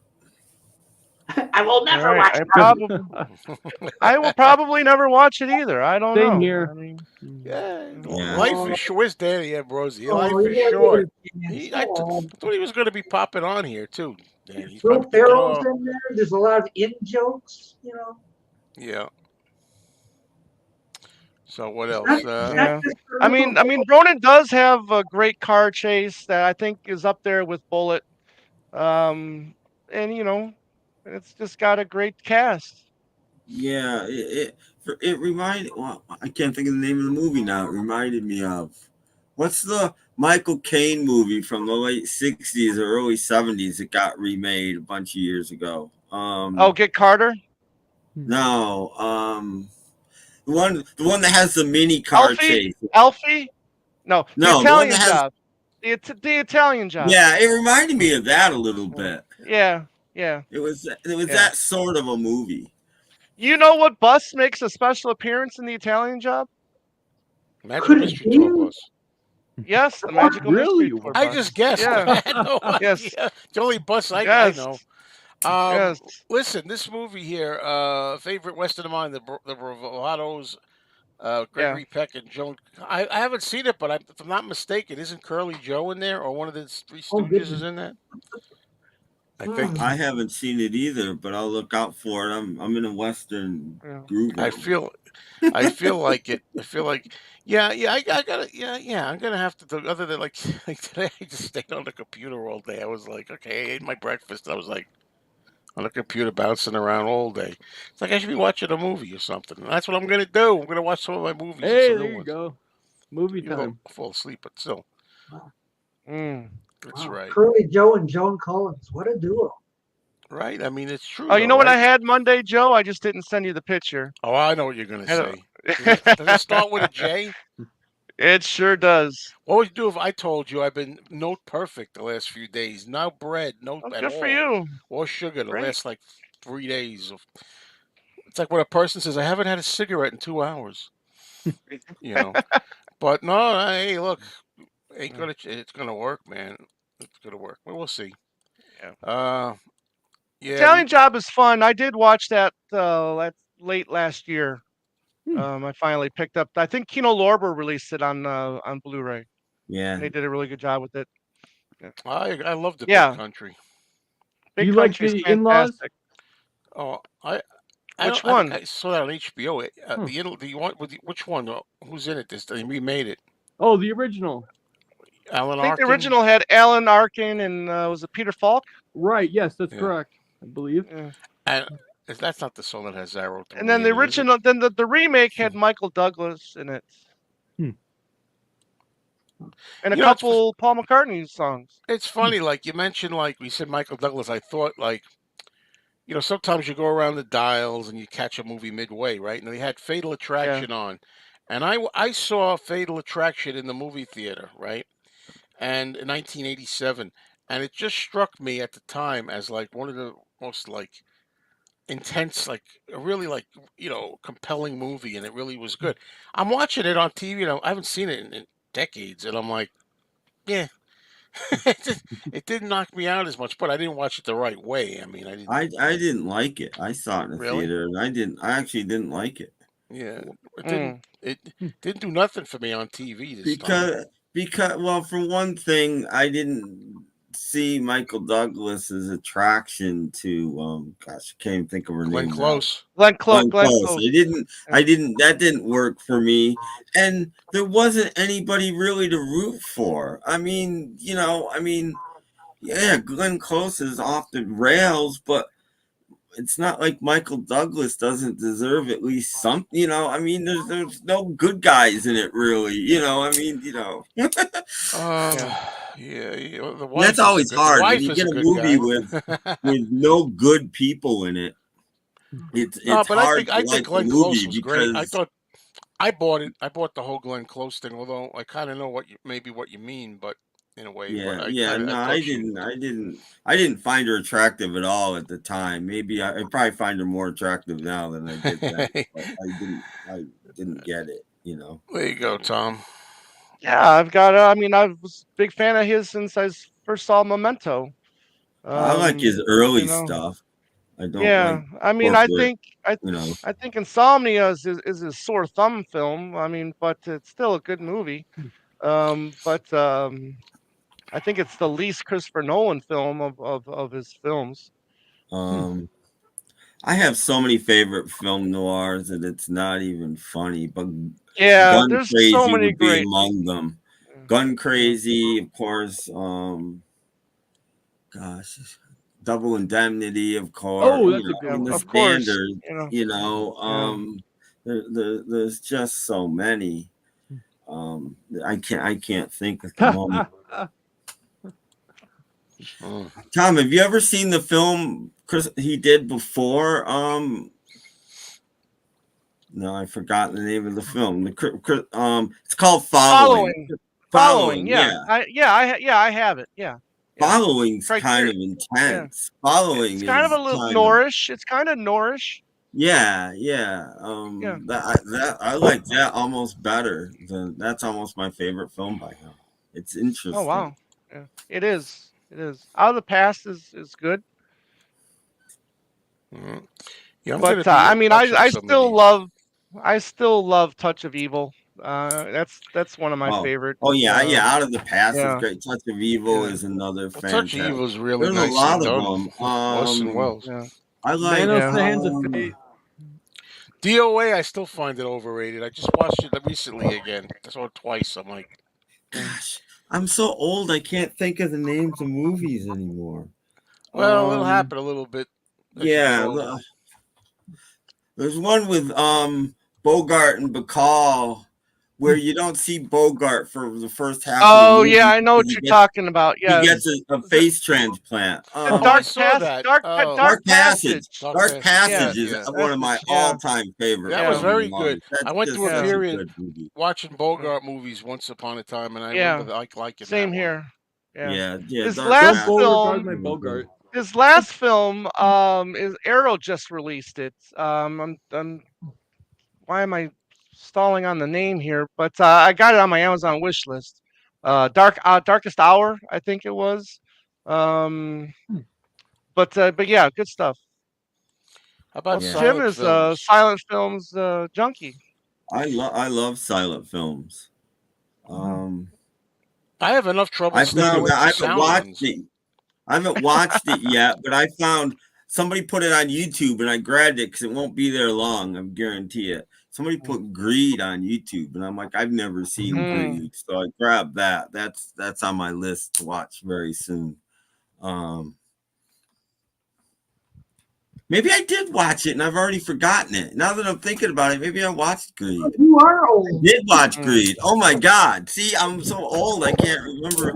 I will All never right. watch I will probably never watch it either. I don't Same know. here. I mean, Yeah, Yeah. life is short. Where's Danny Ambrosi? Oh, Life is short. yes. I thought he was going to be popping on here too. Danny, he's Will probably thinking, Ferrell's oh, in there. There's a lot of in jokes, you know. yeah. So what It's else? not yeah. just a I little. mean, Ronin does have a great car chase that I think is up there with Bullet. Um, and it's just got a great cast. Yeah, it reminded. Well, I can't think of the name of the movie now. It reminded me of what's the Michael Caine movie from the late '60s or early '70s that got remade a bunch of years ago. Oh, Get Carter, No, the one that has the mini car Alfie, chase. Alfie. No, The No, the one that Italian has. Job. The Italian Job. Yeah, it reminded me of that a little bit. Yeah, yeah, It was yeah. that sort of a movie. You know what bus makes a special appearance in The Italian Job? Magical Could it Mystery Tour be? bus. Yes, the Magical Really? Mystery Tour I bus. just guessed. Yeah. I had no Yes. idea. The only bus I Yes. know. Yes. Listen, this movie here, favorite Western of mine, the Bravados, Yeah. Gregory Peck and Joan. I haven't seen it, but if I'm not mistaken, isn't Curly Joe in there, or one of the Three Oh, Stooges goodness. is in that? I think. I haven't seen it either, but I'll look out for it. I'm in a Western Yeah. groove. I Right now. feel. I feel like it. I feel like, yeah, yeah. I gotta, yeah. I'm gonna have to do. Other than like, like today, I just stayed on the computer all day. I was like, okay, I ate my breakfast. I was like on the computer bouncing around all day. It's like I should be watching a movie or something. And that's what I'm gonna do. I'm gonna watch some of my movies and Hey, some there new you ones. go. Movie Even though time. I fall asleep, but still, Mm. that's Wow. right. Curly Joe and Joan Collins. What a duo. Right? I mean, it's true Oh, you though, know what I right? had Monday, Joe? I just didn't send you the picture. Oh, I know what you're gonna Had a- say. Does it start with a J? It sure does. What would you do if I told you I've been note perfect the last few days? No bread, no Oh, at good for all, you. or sugar the Great. last like 3 days. It's like when a person says, "I haven't had a cigarette in 2 hours." You know. But no, hey, look, it's gonna work, man. It's gonna work. Well, we'll see. Yeah. Uh, yeah, Italian Job is fun. I did watch that late last year. Hmm. I finally picked up. I think Kino Lorber released it on Blu-ray, Yeah, and they did a really good job with it. Yeah. I love the Big Yeah, Country. Do Big you like Country's the in-laws? fantastic. Oh, I don't. Which I think one? I saw that on HBO. Huh. The one which one? Who's in it? This they remade it. Oh, the original. Alan I think the Arkin. original had Alan Arkin and was it Peter Falk? Right. Yes, that's Yeah, correct. I believe. Yeah. and that's not the song that has Arrow And then 3 the in it, is it? original, then the remake had Michael Douglas in it, Hmm. and a You know, couple Paul McCartney songs. it's funny. Like you mentioned, like we said, Michael Douglas. I thought like sometimes you go around the dials and you catch a movie midway, right? And they had Fatal Yeah. Attraction on, and I saw Fatal Attraction in the movie theater, right? And in 1987, and it just struck me at the time as like one of the most like intense, like a really like compelling movie, and it really was good. I'm watching it on TV, and I haven't seen it in decades, and I'm like, yeah, it didn't knock me out as much, but I didn't watch it the right way. I mean, I didn't I didn't like it. I saw it in the really. theater, and I actually didn't like it Yeah, it didn't. Mm. It Hmm. didn't do nothing for me on TV this time. because well, for one thing, I didn't see Michael Douglas's attraction to gosh, I can't even think of her Glenn name now. Close. Glenn Close. Glenn Glenn Close. Close. Yeah. That didn't work for me. And there wasn't anybody really to root for. Yeah, Glenn Close is off the rails, but it's not like Michael Douglas doesn't deserve at least something. There's no good guys in it really. Um, Yeah. yeah, the And that's wife is a always good. The hard when wife you is get a a good movie guy. with no good people in it. No, It's but I hard think to I think like the Glenn Close movie was great. I because thought I bought it. I bought the whole Glenn Close thing. Although I kind of know maybe what you mean, but in a way. But I no, thought she. I didn't find her attractive at all at the time. Maybe I probably find her more attractive now than I did then. But I didn't get it. There you go, Tom. Yeah, I've got. I mean, I was a big fan of his since I first saw Memento. I like his You early know. stuff. I don't Yeah, like I mean, corporate, you know. I think Insomnia is a sore thumb film. I mean, but it's still a good movie. But I think it's the least Christopher Nolan film of his films. Um, I have so many favorite film noirs that it's not even funny, but Yeah, Gun there's so Crazy many would be great. among them. Yeah, Gun yeah, Crazy, of course. Gosh, Double Indemnity, of course. Oh, You that's a know, I good yeah, mean the one. of course. standard. You know, You know, yeah. there's just so many. I can't think at the moment. Mm. Tom, have you ever seen the film Chris he did before? No, I forgot the name of the film. It's called Following. Following, following. Following, Yeah, yeah. I have it. Yeah, yeah. Following's kind Criteria. of Yeah, intense. Following it's kind of a is little kind of Norrish. It's kind of Norrish. yeah, yeah. Yeah. That I like that almost better than that's almost my favorite film by him. It's Oh interesting. wow. Yeah, it is. It is. Out of the Past is good, Mm. Yeah, I'm but gonna be I mean, watching some of these. I still love Touch of Evil. That's one of my Oh, favorite. oh yeah, yeah. Um, Out of the Past is yeah, great. Touch of Evil yeah, is another Well, Touch of fantastic. Evil is really There's a nicely lot of done. them. Orson Welles. yeah, I like Manos in yeah. the Hands of Fate. DOA, I still find it overrated. I just watched it recently again. I saw it twice. I'm like, Yeah. gosh, I'm so old I can't think of the names of movies anymore. well, it'll Um, happen a little bit as you get yeah, older. there's one with Bogart and Bacall where you don't see Bogart for the first half of the Oh yeah, movie I know what because you're talking about. he Yeah, gets a is it face transplant. the Oh, I Dark saw Pass? that. Oh, Dark Dark Passage. Passage? Dark Dark Passage. Yeah, Passage Yeah, is yeah. one of my Passage. Yeah, all-time favorite That was yeah, very film good. That's I went just to a such yeah, a period good movie. watching yeah. Bogart movies once upon a time, and I remember Yeah. liking that Same one. here. Yeah. Yeah, yeah. His Dark Don't last Passage Beauregard film, my is really good. Bogart. his last film, is Arrow just released it. I'm why am I stalling on the name here? But I got it on my Amazon wish list. Darkest Hour, I think it was. Um, but yeah, good stuff. How Well, about Yeah, Tim silent is films? silent films junkie. I love silent films. Um, I have enough trouble I sticking found with that the sound ones. I haven't watched it yet, but I found somebody put it on YouTube and I grabbed it because it won't be there long. I guarantee it. Somebody put Greed on YouTube, and I'm like, I've never seen Mm. Greed, so I grabbed that. That's on my list to watch very soon. Um, Maybe I did watch it and I've already forgotten it. Now that I'm thinking about it, maybe I watched Greed. You are I old. did watch Mm. Greed. Oh my God. See, I'm so old I can't remember.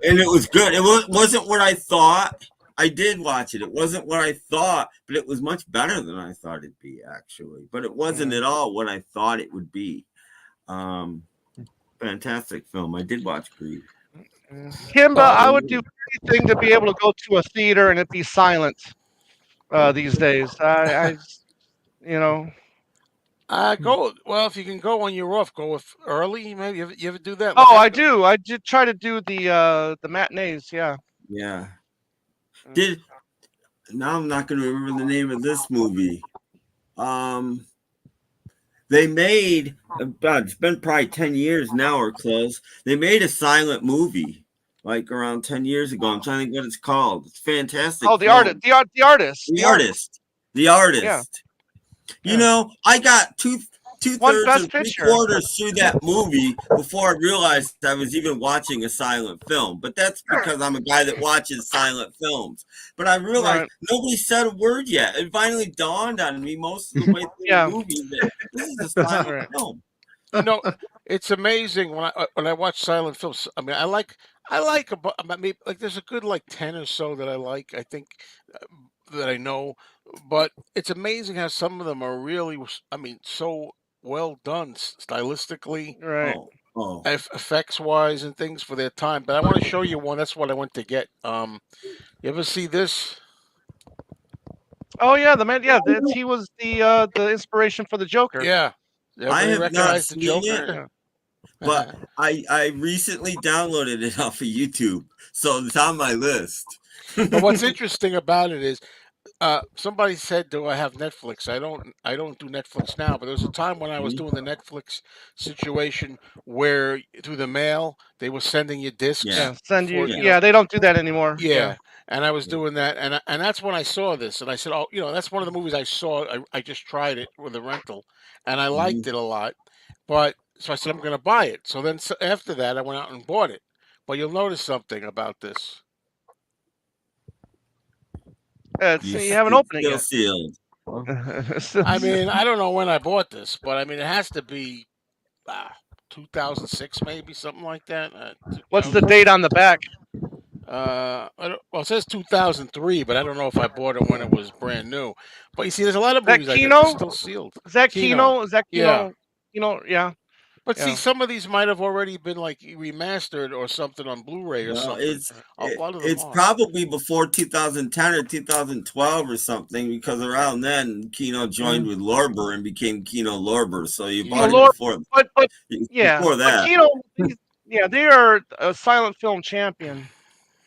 And it was good. Wasn't what I thought. I did watch it. It wasn't what I thought, but it was much better than I thought it'd be, actually. But it wasn't at all what I thought it would be. Um, Fantastic film. I did watch Greed. Kimba, I Um, would do anything to be able to go to a theater and it be silent these days. You know. go well if you can go when you're off. Go with early. Maybe you ever do that? Like Oh, I do. I did try to do the matinees. Yeah. Yeah. Mm. Did Now I'm not going to remember the name of this movie. They made it's been probably 10 years now or close. They made a silent movie like around 10 years ago. I'm trying to think what it's called. It's a fantastic Oh, film. the artist, The the artist. artist. The Yeah, artist. You yeah. know, I got two Won thirds Best and three Picture. quarters through that movie before I realized I was even watching a silent film. But that's because I'm a guy that watches silent films. But I realized Right. nobody said a word yet. It finally dawned on me most of the way through Yeah. the movie that this is a silent Right. film. you know, it's amazing when I watch silent films. I mean, I like about I mean, like there's a good like 10 or so that I like. I think that I know, but it's amazing how some of them are really. I mean, so well done stylistically, Right. Oh. effects wise, and things for their time. But I want to show you one. That's what I went to get. You ever see this? Oh yeah, the man. Yeah, he was the inspiration for the Joker. Yeah. I Everybody have not recognize the seen it, Joker? but I recently downloaded it off of YouTube, so it's on my list. But what's interesting about it is Somebody said, "Do I have Netflix?" I don't. I don't do Netflix now, but there was a time when I was Mhm. doing the Netflix situation where through the mail they were sending you Yeah, Yeah, discs send you. before, yeah, Yeah, they don't do that anymore. Yeah. Yeah, and I was yeah. doing that, and that's when I saw this, and I said, "Oh, that's one of the movies I saw. I just tried it with a rental, and I Mhm. liked it a lot." But so I said, "I'm going to buy it." So then after that, I went out and bought it. But you'll notice something about this. You haven't It's opened it still yet. sealed. Well, I mean, I don't know when I bought this, but I mean, it has to be ah, 2006, maybe something like that. What's the date on the back? I don't, well, it says 2003, but I don't know if I bought it when it was brand new. But you see, there's a lot of Is that movies like this that's Kino? still sealed. Is that Kino, Kino? Is that yeah. Kino? Kino? Yeah. But see, Yeah. some of these might have already been like remastered or something on Blu-ray or Well, something. A lot of them it's are. probably before 2010 or 2012 or something, because around then Kino joined mm, with Lorber and became Kino Lorber. So you Oh bought Yeah. it Lord, before but yeah, before but that. Kino, yeah, they are a silent film champion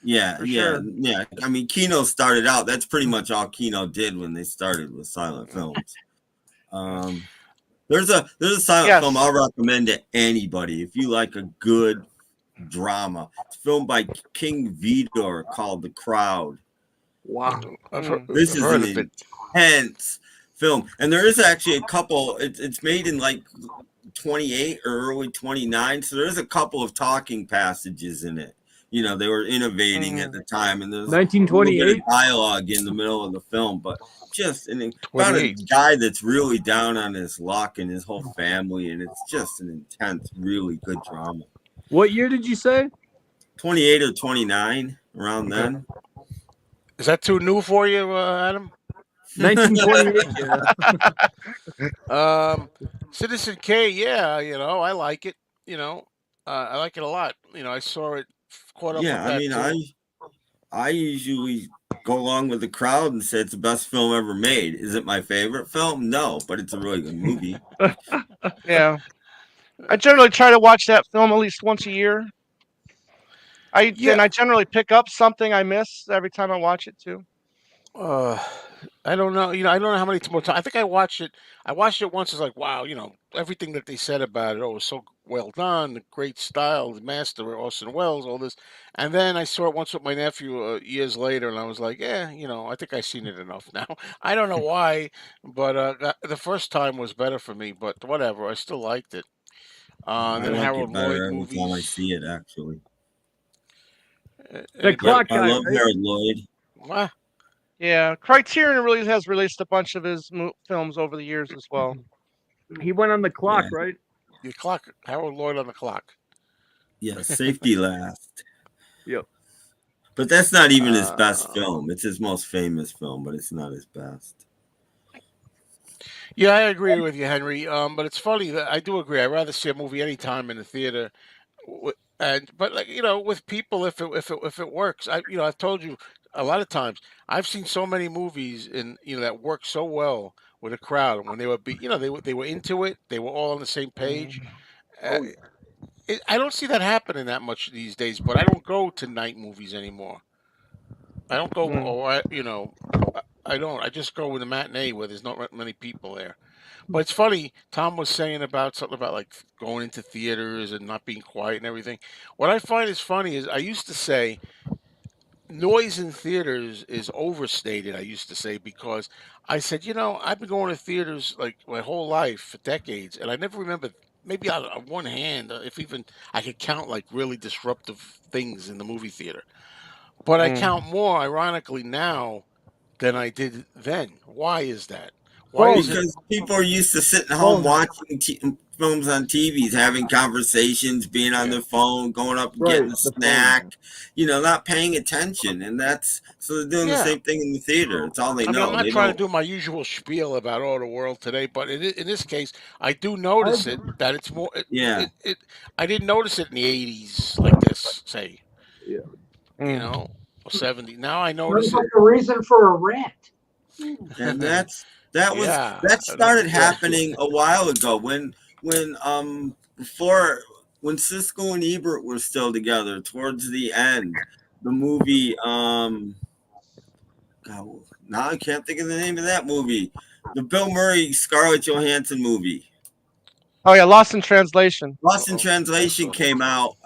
Yeah, for yeah, sure. yeah. I mean, Kino started out. That's pretty much all Kino did when they started with silent films. Um, there's a silent film Yes. I'll recommend to anybody if you like a good drama. It's filmed by King Vidor called The Crowd. wow. Mm. This I've is heard an of it. intense film, and there is actually a couple. It's made in like 28 or early 29, so there's a couple of talking passages in it. They were innovating at Mm. the time, and there's a little bit of 1928. dialogue in the middle of the film, but just about a 28. guy that's really down on his luck and his whole family, and it's just an intense, really good drama. What year did you say? 28 or 29, around Okay. then. Is that too new for you, Adam? 1928. Yeah. Um, Citizen K, yeah, I like it. You know, I like it a lot. I saw it, caught up with Yeah, I that mean, I too. I usually go along with the crowd and say it's the best film ever made. Is it my favorite film? No, but it's a really good movie. Yeah. I generally try to watch that film at least once a year. Yeah, I generally pick up something I miss every time I watch it too. uh, I don't know. I don't know how many more times. I think I watched it. I watched it once. It's like, wow, everything that they said about it. Oh, it was so well done, the great style, the master Orson Welles, all this. And then I saw it once with my nephew years later, and I was like, yeah, I think I've seen it enough now. I don't know why, but the first time was better for me. But whatever, I still liked it. I Then like Harold it Lloyd better every time I movies. see it, actually. The Anybody? Yep, clock I guy, love right? Harold Lloyd. Ah, Yeah, Criterion really has released a bunch of his films over the years as well. He went on the Yeah, clock, right? the clock. Harold Lloyd on the clock. yeah, Safety Last. Yep. But that's not even his best Uh, film. It's his most famous film, but it's not his best. Yeah, I agree with you, Henry. But it's funny that I do agree. I'd rather see a movie anytime in the theater, and but like with people, if it works, I've told you a lot of times. I've seen so many movies in that work so well with a crowd when they were they were into it. They were all on the same page. Mm. Uh, Oh yeah. I don't see that happening that much these days. But I don't go to night movies anymore. I don't go, Mm. or I don't. I just go with a matinee where there's not many people there. But it's funny, Tom was saying about something about like going into theaters and not being quiet and everything. What I find is funny is I used to say noise in theaters is overstated. I used to say because I said, I've been going to theaters like my whole life for decades, and I never remember. Maybe on one hand, if even I could count like really disruptive things in the movie theater. But I Mm. count more, ironically, now than I did then. Why is that? Why is it? Phones. Because people are used to sitting home Phones. watching films on TVs, having conversations, being on Yeah. their phone, going up and Right. getting a The phone. snack, not paying attention. And that's so they're doing the Yeah. same thing in the theater. It's all they I mean, I'm know. not They trying to don't, do my usual spiel about all the world today, but in this case, I do I notice it agree. that it's more. yeah. I didn't notice it in the '80s like this, say, Yeah. you Mm. know, or '70s. Now I Sounds notice it. like a reason for a rant. And that Yeah, that'd be started good. happening a while ago when before when Cisco and Ebert were still together towards the end. The movie God, Now I can't think of the name of that movie. The Bill Murray Scarlett Johansson movie. Oh yeah, Lost in Translation. Lost in Uh-oh. I Translation saw came that. out.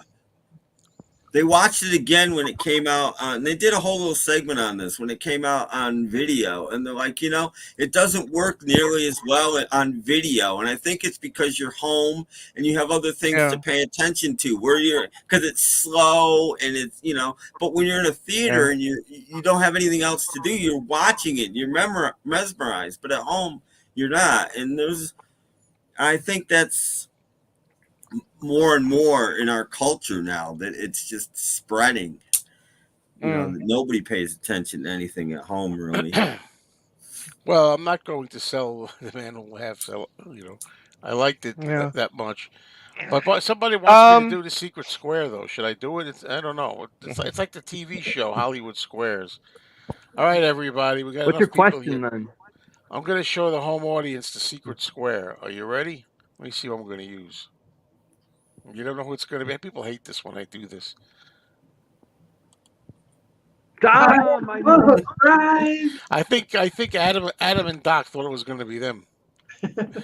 They watched it again when it came out. And they did a whole little segment on this when it came out on video. And they're like, it doesn't work nearly as well on video. And I think it's because you're home and you have other things Yeah, to pay attention to because it's slow and but when you're in a yeah. theater and you don't have anything else to do, you're watching it, you're mesmerized. But at home, you're not. And I think that's more and more in our culture now that it's just spreading. Mm. That nobody pays attention to anything at home really. Well, I'm not going to sell the man who laughs. I liked it Yeah. that much. But somebody wants me to Um. do the Secret Square though. Should I do it? I don't know. It's like the TV show Hollywood Squares. All right, everybody, we got What's your enough people question here. then? I'm going to show the home audience the Secret Square. Are you ready? Let me see what I'm going to use. You don't know who it's going to be. People hate this when I do this. Ah, my Oh, surprise! I think Adam and Doc thought it was going to be them.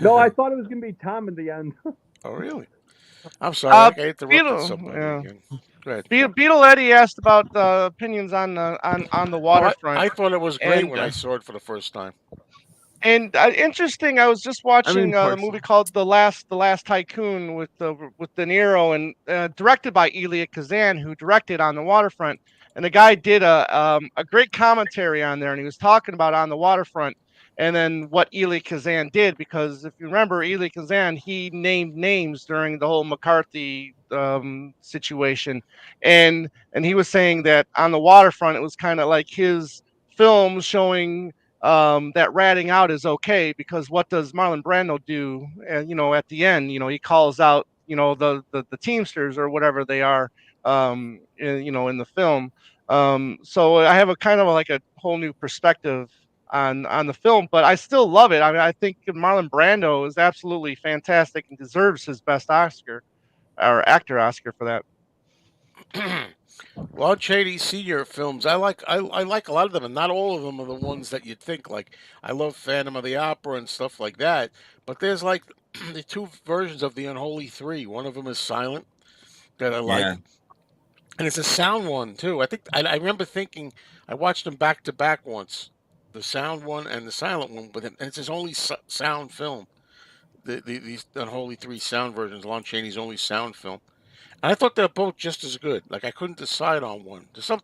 No, I thought it was gonna be Tom in the end. Oh, really? I'm sorry. I interrupted Beetle. somebody Yeah. again. Go ahead. Beetle Eddie asked about opinions on the Oh, waterfront, I thought it was great and when I saw it for the first time. interesting. I was just I'm in watching a person. movie called The Last Tycoon with De Niro, and directed by Elia Kazan, who directed On the Waterfront. And the guy did a great commentary on there, and he was talking about On the Waterfront, and then what Elia Kazan did, because if you remember, Elia Kazan, he named names during the whole McCarthy situation, and he was saying that On the Waterfront, it was kind of like his film showing that ratting out is okay, because what does Marlon Brando do? At the end, he calls out, the Teamsters or whatever they are, in the film. So I have a kind of like a whole new perspective on the film, but I still love it. I mean, I think Marlon Brando is absolutely fantastic and deserves his best Oscar or actor Oscar for that. Lon Chaney Senior films, I like a lot of them, and not all of them are the ones that you'd think. Like I love Phantom of the Opera and stuff like that. But there's like the two versions of the Unholy Three. One of them is silent that I Yeah. like, and it's a sound one too. I think I remember thinking I watched them back to back once, the sound one and the silent one, and it's his only sound film. These Unholy Three sound versions, Lon Chaney's only sound film. And I thought they're both just as good. Like I couldn't decide on one. There's some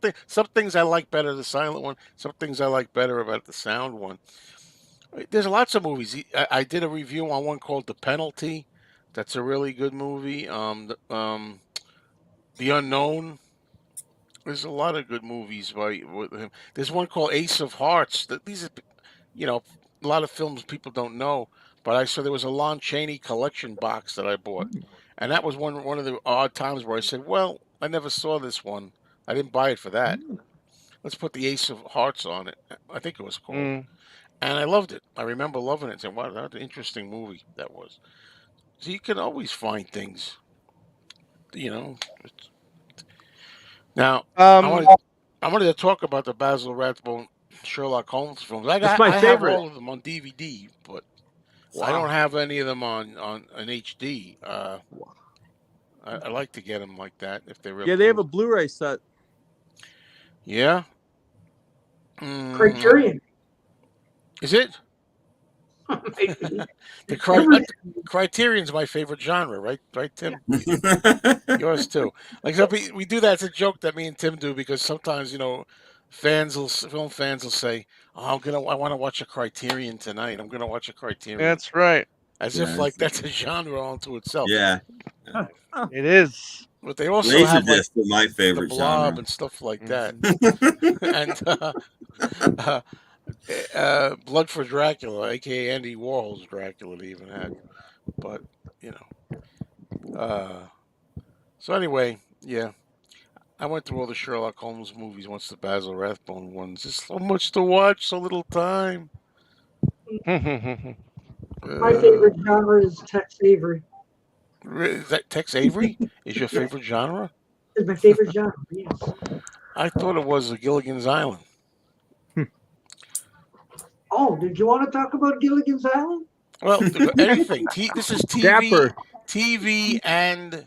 things I like better the silent one. Some things I like better about the sound one. There's lots of movies. I did a review on one called The Penalty. That's a really good movie. The Unknown. There's a lot of good movies by with him. There's one called Ace of Hearts. These are, you know, a lot of films people don't know. But I saw there was a Lon Chaney collection box that I bought, and that was one of the odd times where I said, "Well, I never saw this one. I didn't buy it for that. Let's put the Ace of Hearts on it." I think it was called, Mm. and I loved it. I remember loving it. Saying, "Wow, that's an interesting movie that was." So you can always find things, you know. Now, I Um, wanted I wanted to talk about the Basil Rathbone Sherlock Holmes films. That's my I have favorite. all of them on DVD, but I don't Wow. have any of them on an HD. I like to get them like that if they're real Yeah, they have cool. a Blu-ray set. Yeah. Mm, Criterion. is it? Might be. The Every, Criterion's my favorite genre, right? Right, Tim? Yours too. Like so we do that as a joke that me and Tim do because sometimes film fans will say, "Oh, I want to watch a Criterion tonight. I'm gonna watch a Criterion," that's right. as if Yeah. like that's a genre unto itself. Yeah. It is. But they also have like Laserdisc was my the favorite Blob genre. and stuff like that, Mhm. and uh, Blood for Dracula, aka Andy Warhol's Dracula, they even had. But you know, so anyway, yeah. I went through all the Sherlock Holmes movies once the Basil Rathbone ones. There's so much to watch, so little time. my Uh, favorite genre is Tex Avery. is that Tex Avery? Is your Yes, favorite genre? is my favorite genre. Yes. I thought it was Gilligan's Island. Oh, did you want to talk about Gilligan's Island? Well, anything. This is Dapper. TV, and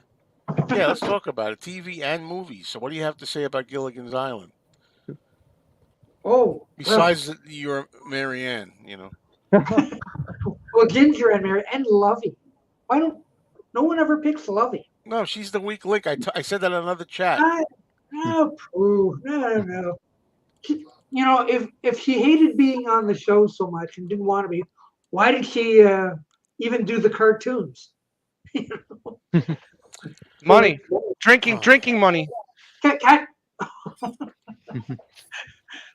yeah, let's talk about it. TV and movies. So, what do you have to say about Gilligan's Island? Oh, well, Besides your Marianne, well, Ginger and Mary and Lovey. Why don't no one ever picks Lovey? No, she's the weak link. I said that in another chat. No, Prue. No. You know, if she hated being on the show so much and didn't want to be, why did she even do the cartoons? Money, Oh. drinking money.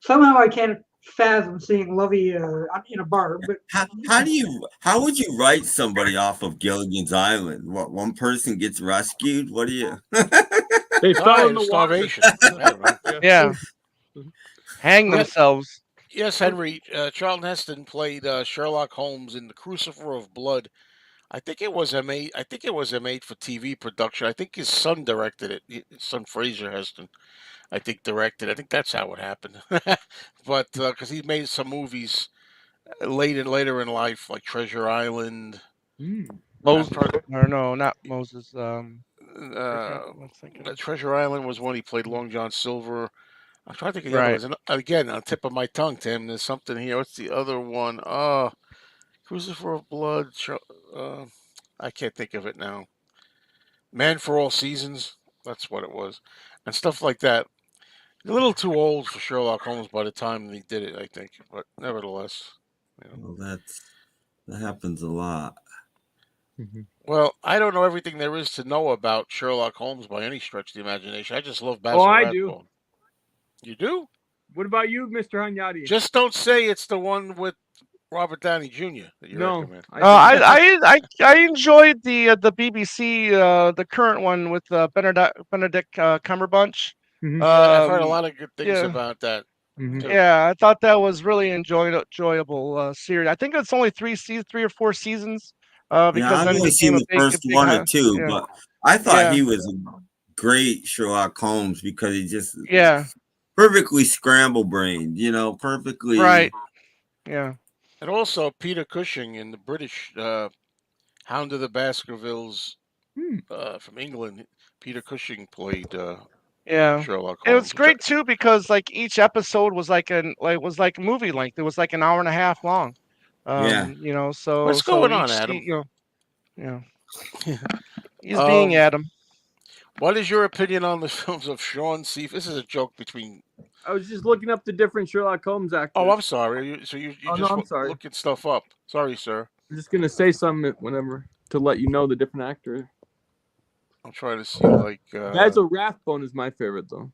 Somehow I can't fathom seeing Lovey in a bar. But how would you write somebody off of Gilligan's Island? What, one person gets rescued? What do you? They fell in the starvation. water. Yeah, hang themselves. Yes, Henry. Charlton Heston played Sherlock Holmes in The Crucifer of Blood. I think it was a made for TV production. I think his son directed it. His son Fraser Heston, I think, directed. I think that's how it happened. But because he made some movies later in life, like Treasure Island. Moses, or no, not Moses. Treasure Island was one he played Long John Silver. I'm trying to think of the Right. other ones. And again, on the tip of my tongue, Tim, there's something here. What's the other one? Crucifer of Blood. I can't think of it now. Man for All Seasons. That's what it was. And stuff like that. A little too old for Sherlock Holmes by the time he did it, I think. But nevertheless. Well, that happens a lot. Well, I don't know everything there is to know about Sherlock Holmes by any stretch of the imagination. I just love Basil Oh, I Rathbone. do. You do? What about you, Mr. Hanyadi? Just don't say it's the one with Robert Downey Jr. that you No. recommend. I enjoyed the BBC the current one with Benedict Cumberbatch. I've heard a lot of good things about that. Too. Yeah, I thought that was really enjoyable series. I think it's only 3 or 4 seasons. Because I've then it only became seen the first one or two, but I thought he was a great Sherlock Holmes because he just perfectly scrambled brained, perfectly right. Yeah. And also Peter Cushing in the British Hound of the Baskervilles from England. Peter Cushing played Sherlock Holmes. It was great too because like each episode was like movie length. It was like an hour and a half long. So what's going on, Adam? He's being Adam. What is your opinion on the films of Sean Seafood? This is a joke between. I was just looking up the different Sherlock Holmes actors. Oh, I'm sorry. You just I'm sorry. looking stuff up. Sorry, sir. I'm just gonna say something whenever to let you know the different actors. I'm trying to see like. Basil Rathbone is my favorite though.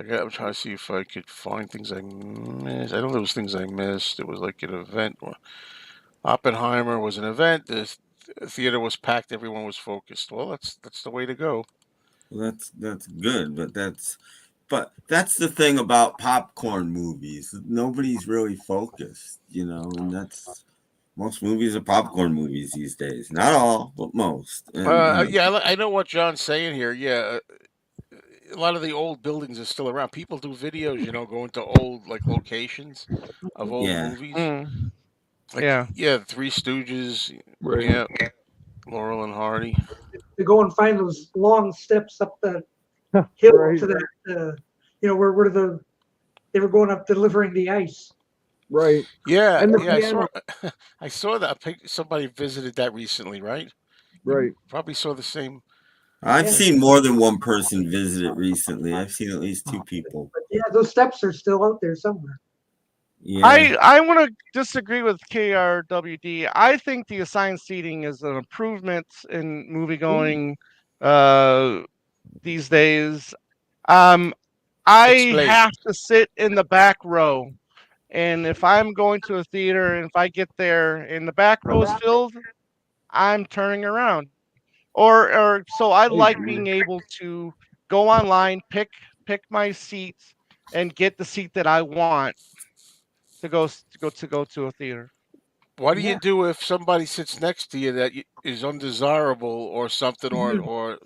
I'm trying to see if I could find things I missed. I know there was things I missed. It was like an event. Oppenheimer was an event. The theater was packed. Everyone was focused. Well, that's the way to go. Well, that's good, but that's the thing about popcorn movies. Nobody's really focused, and that's most movies are popcorn movies these days. Not all, but most. I know what John's saying here. Yeah. A lot of the old buildings are still around. People do videos, going to old locations of old movies. The Three Stooges. Right. Yeah, Laurel and Hardy. To go and find those long steps up the hill to that, where they were going up delivering the ice. Right. Yeah. I saw that. Somebody visited that recently, right? Right. Probably saw the same. I've seen more than one person visit it recently. I've seen at least 2 people. But those steps are still out there somewhere. Yeah. I want to disagree with KRWD. I think the assigned seating is an improvement in movie going these days. I have to sit in the back row, and if I'm going to a theater and if I get there and the back row is filled, I'm turning around. Or so I like being able to go online, pick my seats, and get the seat that I want to go to a theater. What do you do if somebody sits next to you that is undesirable or something, or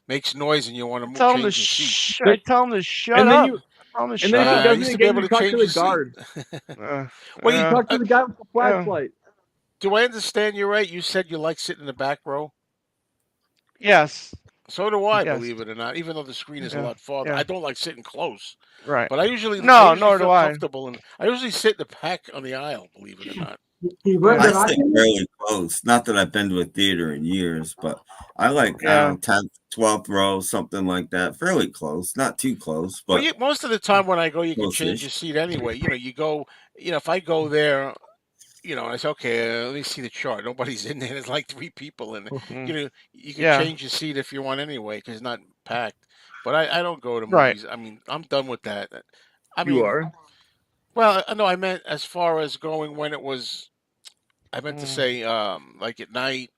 makes noise and you want to change your seat? I tell them to shut up. On the And then if he shot. I doesn't used to be again, able you to talk to change the the seat. guard. Well, You talk to the guy with the flashlight. do I understand you right? You said you like sitting in the back row. yes, So do I, yes, believe it or not. Even though the screen is a yeah, lot farther, I yeah, don't like sitting close. right. But I No, usually nor do feel I. comfortable, and I usually sit in the back on the aisle. Believe it or not. You wear Yeah, I sit binoculars? fairly close. Not that I've been to a theater in years, but I like yeah. 10th, 12th row, something like that. Fairly close, not too close, Well, but most of the time when I go, you can change close-ish. your seat anyway. You go. If I go there, I say, okay, let me see the chart. Nobody's in there. There's like three people in it. Mm, You can yeah, change your seat if you want anyway, because it's not packed. But I don't go to right. movies. I mean, I'm done with that. I You mean, are. well, no, I meant as far as going when it was. I meant to Mm, say, like at night,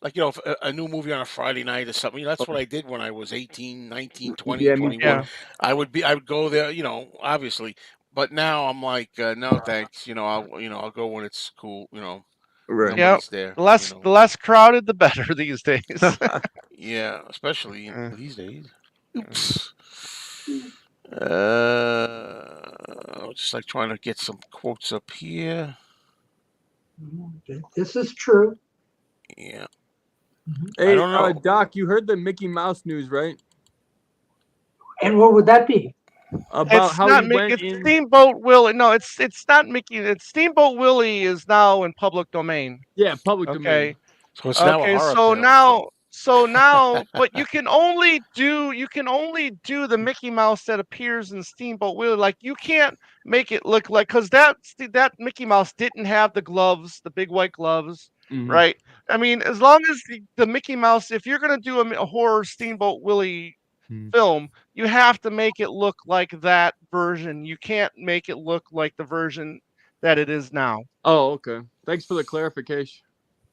like if a new movie on a Friday night or something. That's what I did when I was 18, 19, 20, Yeah, me 21. too. yeah, I would go there, obviously. But now I'm like, no, thanks. I'll go when it's cool. Right. yeah. Nobody's there. The less crowded, the better these days. Yeah, especially Uh, these days. uh, Oops. Just like trying to get some quotes up here. This is true. Yeah, Mhm. I Hey, don't know. Doc, you heard the Mickey Mouse news, right? And what would that be? About it's how not he Mickey. went It's in. Steamboat Willie. No, it's not Mickey. It's Steamboat Willie is now in public domain. Yeah, public domain. Okay. So it's now a Okay, horror so film. So now, but you can only do the Mickey Mouse that appears in Steamboat Willie. Like you can't make it look like because that Mickey Mouse didn't have the gloves, the big white gloves, Hmm. right? I mean, as long as the Mickey Mouse, if you're gonna do a horror Steamboat Willie film, you have to make it look like that version. You can't make it look like the version that it is now. Oh, okay. Thanks for the clarification.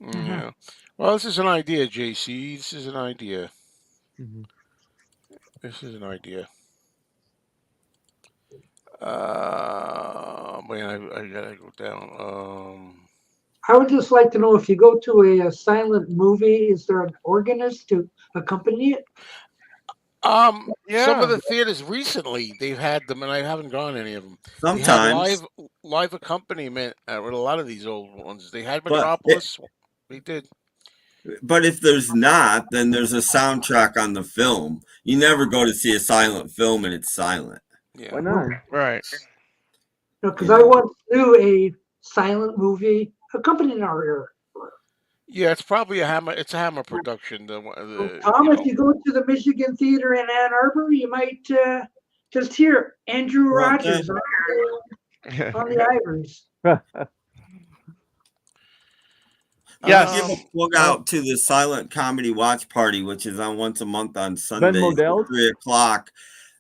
Uh-huh. yeah. Well, this is an idea, JC. This is an idea. Hmm. This is an idea. Man, I gotta go down. I would just like to know if you go to a silent movie, is there an organist to accompany it? Some of Yeah. the theaters recently they've had them, and I haven't gone to any of them. They had Sometimes, live accompaniment with a lot of these old ones. They had but it, Metropolis. They did. but if there's not, then there's a soundtrack on the film. You never go to see a silent film and it's silent. Why Yeah. not? Right. Because You I know. once knew a silent movie accompanying our era. Yeah, it's probably a Hammer. It's a Hammer production. So, Tom, if you go to the Michigan Theater in Ann Arbor, you might just hear Andrew Well, then, Rogers on the ivories. let's Yes. give a um, plug out to the Silent Comedy Watch Party, which is on once a month on Ben Sundays at Modell? 3 o'clock.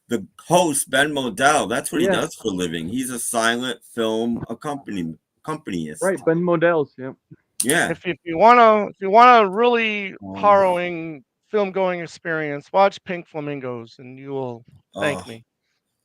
The host, Ben Modell, that's what he Yeah, does for a living. He's a silent film accompanist. right. Ben Modell's. Yep. Yeah. If you wanna really Um, harrowing film going experience, watch Pink Flamingos and you will thank oh, me.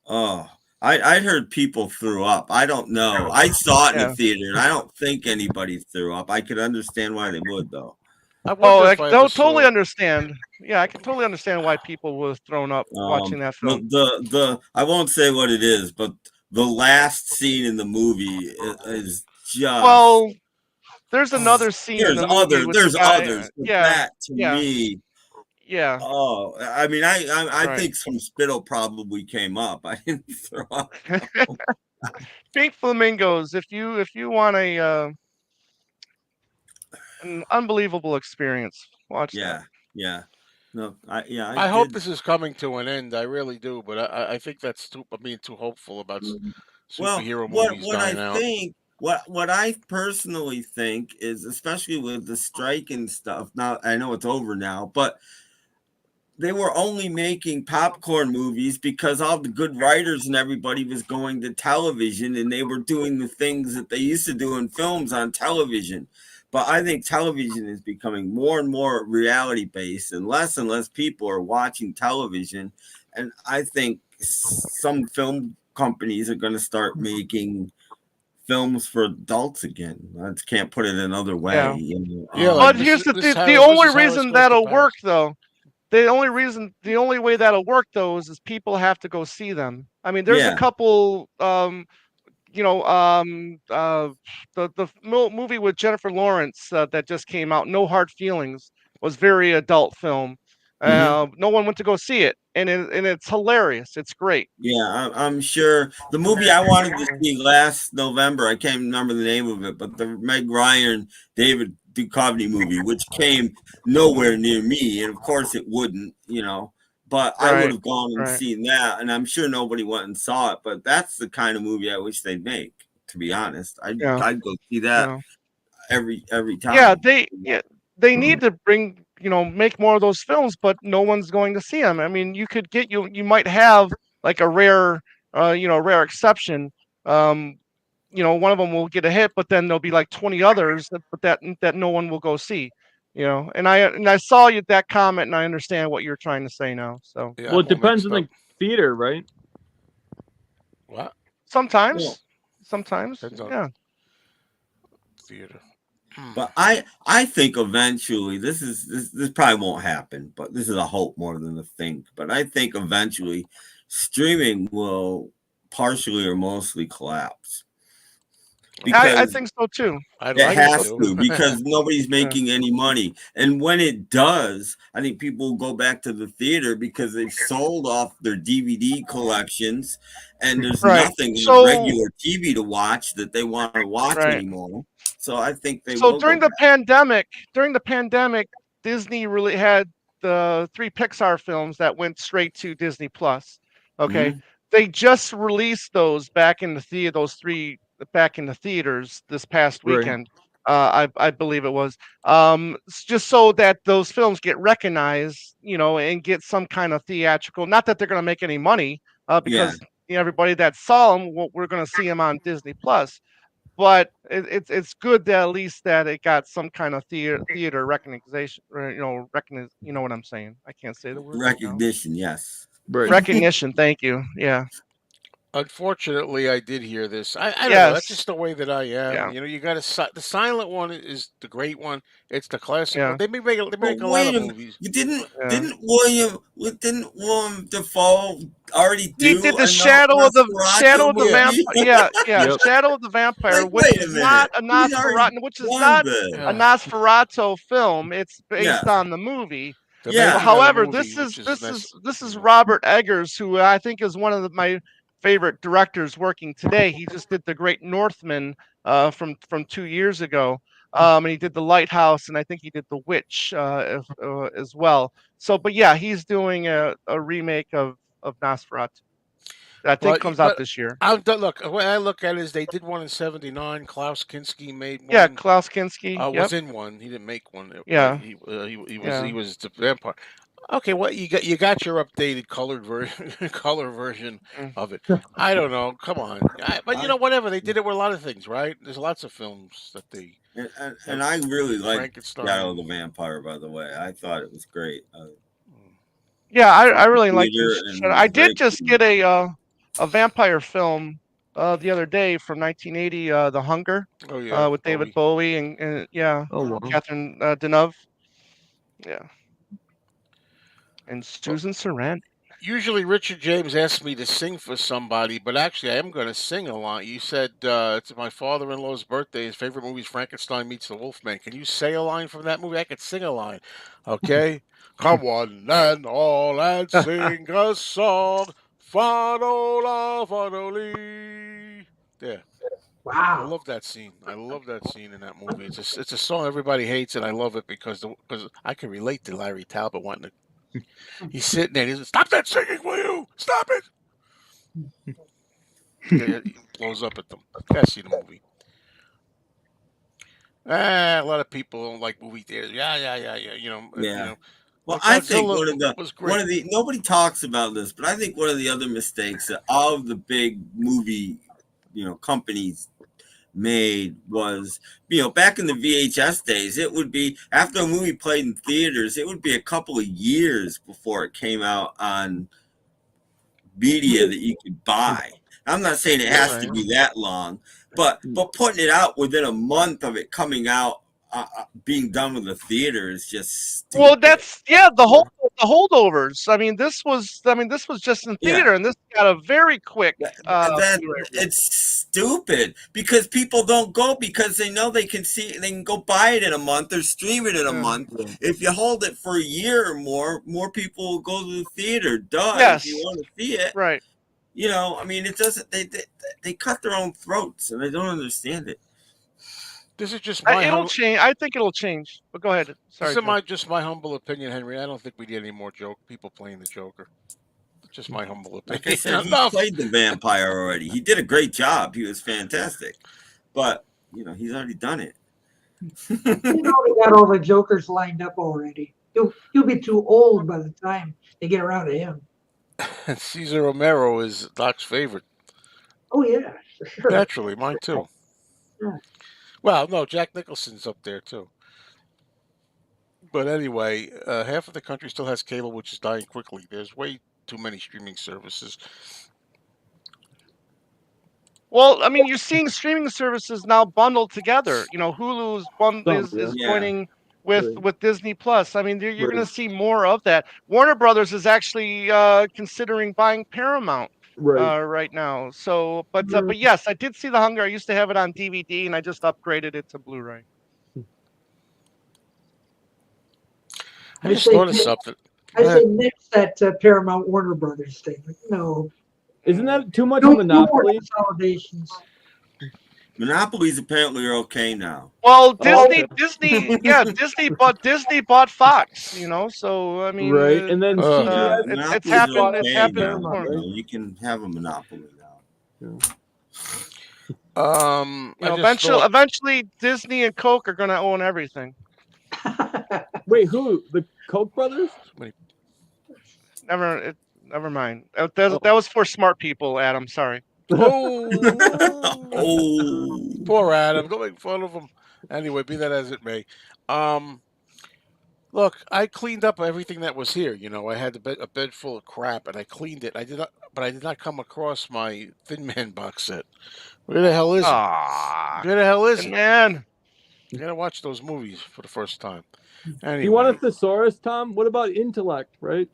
oh. I heard people threw up. I don't know. I saw it in the Yeah. theater, and I don't think anybody threw up. I could understand why they would, though. I Oh, wonder I if I ever don't totally saw. understand. Yeah, I can totally understand why people were thrown up watching that The, film. the I won't say what it is, but the last scene in the movie is just. Well, there's another scene in the movie with the There's guy. others, but Yeah, that to yeah, me, yeah. oh, I mean, I Right. think some spittle probably came up. I didn't throw up. Pink Flamingos. If you want an unbelievable experience, watch that. Yeah, yeah, no, I I hope did. this is coming to an end. I really do, but I think that's too. I'm being too hopeful about Well, superhero movies what I dying out. think, what I personally think is, especially with the strike and stuff. Now I know it's over now, but they were only making popcorn movies because all the good writers and everybody was going to television and they were doing the things that they used to do in films on television. But I think television is becoming more and more reality based and less people are watching television. And I think some film companies are going to start making films for adults again. I just can't put it another way. Yeah. You know? Yeah, like But here's This the This only is Harris reason Goes to that'll work Paris. though. the only way that'll work though is people have to go see them. I mean, there's a Yeah. couple, the movie with Jennifer Lawrence that just came out, No Hard Feelings, was very adult film. Hmm. No one went to go see it, and it's hilarious. It's great. Yeah, I'm sure the movie I wanted to see last November, I can't remember the name of it, but the Meg Ryan, David Duchovny movie, which came nowhere near me, and of course it wouldn't, but I would Right, have gone and right. seen that, and I'm sure nobody went and saw it, but that's the kind of movie I wish they'd make, to be honest. Yeah, I'd go see that yeah. every Yeah, time. they need to bring, make more of those films, but no one's going to see them. I mean, you might have like a rare, rare exception. Um, one of them will get a hit, but then there'll be like 20 others that no one will go see. And I saw that comment, and I understand what you're trying to say now. So Yeah, Well, I'm it all depends mixed on up. the theater, right? What? Well, sometimes, Depends on yeah, theater. but I think eventually this probably won't happen, but this is a hope more than a think. But I think eventually streaming will partially or mostly collapse I because think so too. I'd it I like think it so has to. too. to, because nobody's Yeah, making any money. And when it does, I think people will go back to the theater because they've sold off their DVD collections and there's right. nothing on So regular TV to watch that they want to watch right. anymore. So I think they So will go back. during the pandemic, Disney really had the 3 Pixar films that went straight to Disney Plus. Okay. Mhm. They just released those back in the theater, those 3 back in the theaters this past Right. weekend. I believe it was. Just so that those films get recognized, and get some kind of theatrical, not that they're going to make any money, Yeah, because everybody that saw them, we're going to see them on Disney Plus, but it's good that at least that it got some kind of theater recognition, or, you know what I'm saying. I can't say the word right now. recognition, yes. Right. Recognition, thank you. Yeah. Unfortunately, I did hear this. I don't know. That's Yes. just the way that I am. Yeah. You got to the silent one is the great one. It's the classic one. Yeah. They But make a lot wait of a minute, movies. you didn't Yeah. didn't William Defoe already He do did the a Shadow Nosferatu of the Yeah, movie? Vampire. Yeah, yeah, Yep. Shadow of the Vampire, Like, which wait a is not minute, a he's already Nosferatu, which is done not this. a yeah. Nosferatu film. It's Yeah, based on the movie. They're But yeah, making it a however, movie, which is nice. this is Yeah. Robert Eggers, who I think is one of my favorite directors working today. He just did The Great Northman from 2 years ago, and he did The Lighthouse, and I think he did The Witch as well. So, but yeah, he's doing a remake of Nosferatu that I think comes out But this year. look. The way I look at it is they did one in '79. Klaus Kinski made Yeah, one. Klaus Kinski. Was Yep. in one. He didn't make one, but Yeah. he Yeah. was the vampire. Okay, well you got your updated colored version color version Mm. of it. I don't know. Come on, but I whatever they did it with a lot of things, right? There's lots of films that they and have I really like Shadow of Frankenstein. the Vampire. By the way, I thought it was great. Mm. Yeah, Saw I it in really like theater and it I was did very just cool. get a vampire film the other day from 1980, The Hunger, Oh yeah, with David Bowie. Bowie and yeah, Oh wow. Catherine Deneuve. Yeah, and Well, Susan Sarandon. usually Richard James asks me to sing for somebody, but actually I am going to sing a lot. You said it's my father-in-law's birthday. His favorite movie is Frankenstein meets the Wolfman. Can you say a line from that movie? I could sing a line. Okay. Come one and all and sing a song. Fanola, fanoli. Yeah. I Wow. love that scene. I love that scene in that movie. It's a song everybody hates, and I love it because I can relate to Larry Talbot wanting to. He's sitting there. He's stop that singing, will you? Stop it! Yeah, he blows up at them. Gotta see the movie. A lot of people don't like movie theaters. Yeah. Yeah. Well, But I think Godzilla was one great. of the nobody talks about this, but I think one of the other mistakes that all of the big movie, companies made was, back in the VHS days, it would be after a movie played in theaters, it would be a couple of years before it came out on media that you could buy. I'm not saying it has to Right. be that long, but putting it out within a month of it coming out being done with the theater is just Well, stupid. that's the holdovers. I mean, this was just in Yeah. theater, and this got a very quick That Blu-ray release. it's stupid because people don't go because they know they can go buy it in a month or stream it in a Yeah. month. If you hold it for a year or more people will go to the theater. Duh, if you Yes, want to see it. right. You know, I mean, it doesn't. They cut their own throats, and I don't understand it. This is just my It'll change. I think it'll change. But go ahead. this Sorry, is Joe. just my humble opinion, Henry. I don't think we need any more people playing the Joker. Just my humble Like I opinion. said, he Enough. played the vampire already. He did a great job. He was fantastic, but you know, he's already done it. He's already got all the Jokers lined up already. He'll be too old by the time they get around to him. And Cesar Romero is Doc's favorite. Oh yeah, for sure. Naturally, mine too. Yeah. Well, no, Jack Nicholson's up there too. But anyway, half of the country still has cable, which is dying quickly. There's way too many streaming services. Well, I mean, you're seeing streaming services now bundled together. You know, Hulu's is Yeah. joining with Disney Plus. I mean, you're going to Right. see more of that. Warner Brothers is actually considering buying Paramount Right. right now. So, but yes, I did see The Hunger. I used to have it on DVD, and I just upgraded it to Blu-ray. I I just say thought of nix- something. I Go say ahead. nix that Paramount Warner Brothers thing. Like, no, Isn't that too much no of a more monopoly? consolidations. Monopolies apparently are okay now. Well, Oh, Disney bought Fox. You know, so I mean, Right. And then Uh, Yeah, CBS it's monopolies are happened. It's okay happened now. before. Paramount, You right? know, you can have a monopoly now. You I know, just thought eventually, Disney and Coke are going to own everything. Wait, who? The Koch brothers? Never mind. That was for smart people, Adam. Sorry. Oh, Oh, poor Adam. Don't make fun of him. Anyway, be that as it may. Um, Look, I cleaned up everything that was here. You know, I had a bed full of crap, and I cleaned it. But I did not come across my Thin Man box set. Where the hell is it? Ah, Where the hell is it? man. I gotta watch those movies for the first time. You want a Anyway, thesaurus, Tom? What about intellect, right?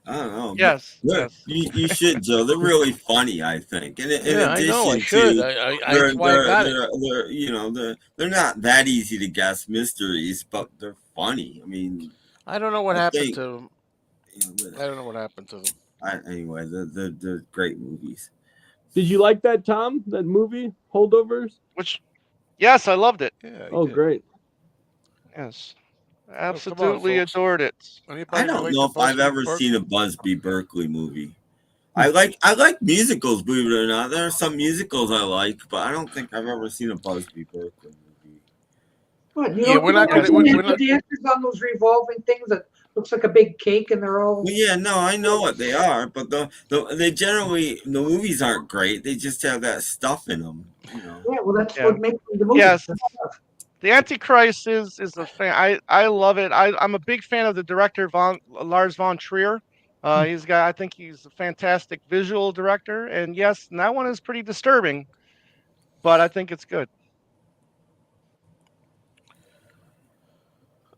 I don't know. Yes, Look, yes. you should, Joe. They're really funny, I think. In yeah, I know. I addition should. to That's why I got it. they're not that easy to guess mysteries, but they're funny. I mean, I don't know what I happened think to them. I don't know what happened to them. anyway, they're great movies. Did you like that, Tom? That movie, Holdovers? Yes, I loved it. Yeah. Oh, great. Yes, Come absolutely on, folks. adored it. I don't know if I've ever seen a Busby Berkeley movie. I like musicals, believe it or not. There are some musicals I like, but I don't think I've ever seen a Busby Berkeley movie. What, Yeah, we're not gonna. the dancers on those revolving things that looks like a big cake, and they're all. Well, yeah, no, I know what they are, but they generally the movies aren't great. They just have that stuff in them, you know. Yeah, well, that's Yeah. what makes the movie. Yes. The Antichrist is a fan. I love it. I'm a big fan of the director Lars von Trier. I think he's a fantastic visual director, and yes, that one is pretty disturbing, but I think it's good.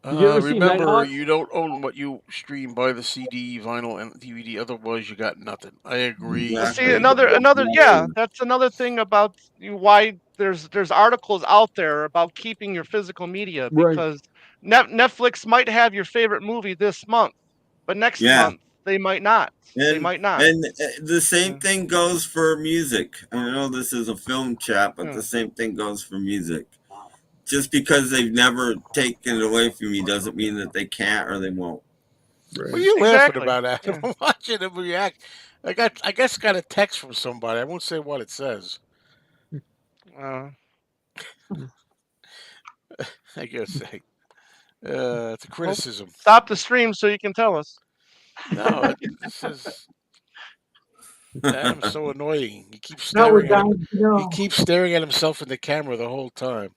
Did you ever see Remember, Nighthawk? you don't own what you stream by the CD, vinyl, and DVD. Otherwise, you got nothing. I agree. Well, see, Exactly. that's another thing about why there's articles out there about keeping your physical media, Right. because Netflix might have your favorite movie this month, but next Yeah. month they might not. They might not. And the same thing goes for music. I know this is a film chat, but the same thing goes for music. Just because they've never taken it away from you doesn't mean that they can't or they won't. What are you laughing Exactly. about, Adam? I'm watching him react. I guess got a text from somebody. I won't say what it says. I guess say. It's a criticism. Stop the stream so you can tell us. No, it says Adam's so annoying. He keeps Now we're staring at dying to know. He keeps staring at himself in the camera the whole time.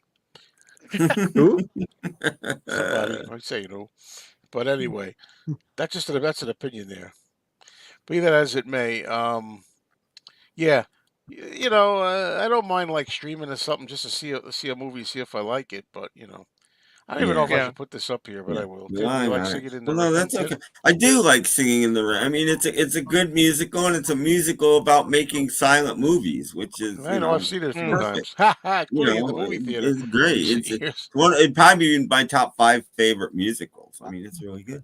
Who? Somebody, I say, you know. But anyway, that's an opinion there. Be that as it may, yeah, you know, I don't mind like streaming or something just to see a movie, see if I like it. But you know, I don't even know if I Yeah. should put this up here, but Yeah. I will. Tim, do Why you like not? singing in the Well, no, rain, that's Tim? okay. I do like Singing in the Rain. I mean, it's a good musical, and it's a musical about making silent movies, which is, I know, I've seen it a few perfect. times. Ha ha! You Including in the know, movie theater it's great. recent It's years. one. It probably be my top 5 favorite musicals. I mean, it's really good.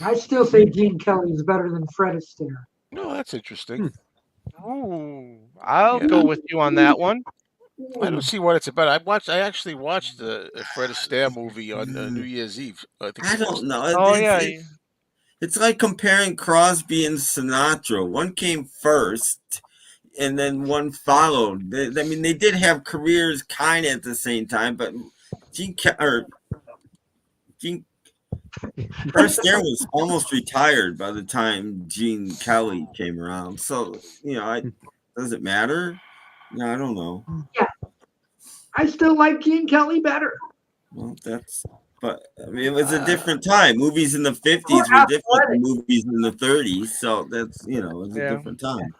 I still say Gene Kelly is better than Fred Astaire. No, that's interesting. Hmm. Ooh, I'll Yeah, go with you on that one. I don't see what it's about. I actually watched the Fred Astaire movie on New Year's Eve. I think I it was. don't know. Oh yeah, It's like comparing Crosby and Sinatra. One came first, and then one followed. I mean, they did have careers kind of at the same time, but Gene Fred Astaire was almost retired by the time Gene Kelly came around. So does it matter? No, I don't know. Yeah, I still like Gene Kelly better. Well, but I mean, it was a different time. Movies in the More 50s were different than athletic. movies in the 30s. So that's, it was a yeah, different time.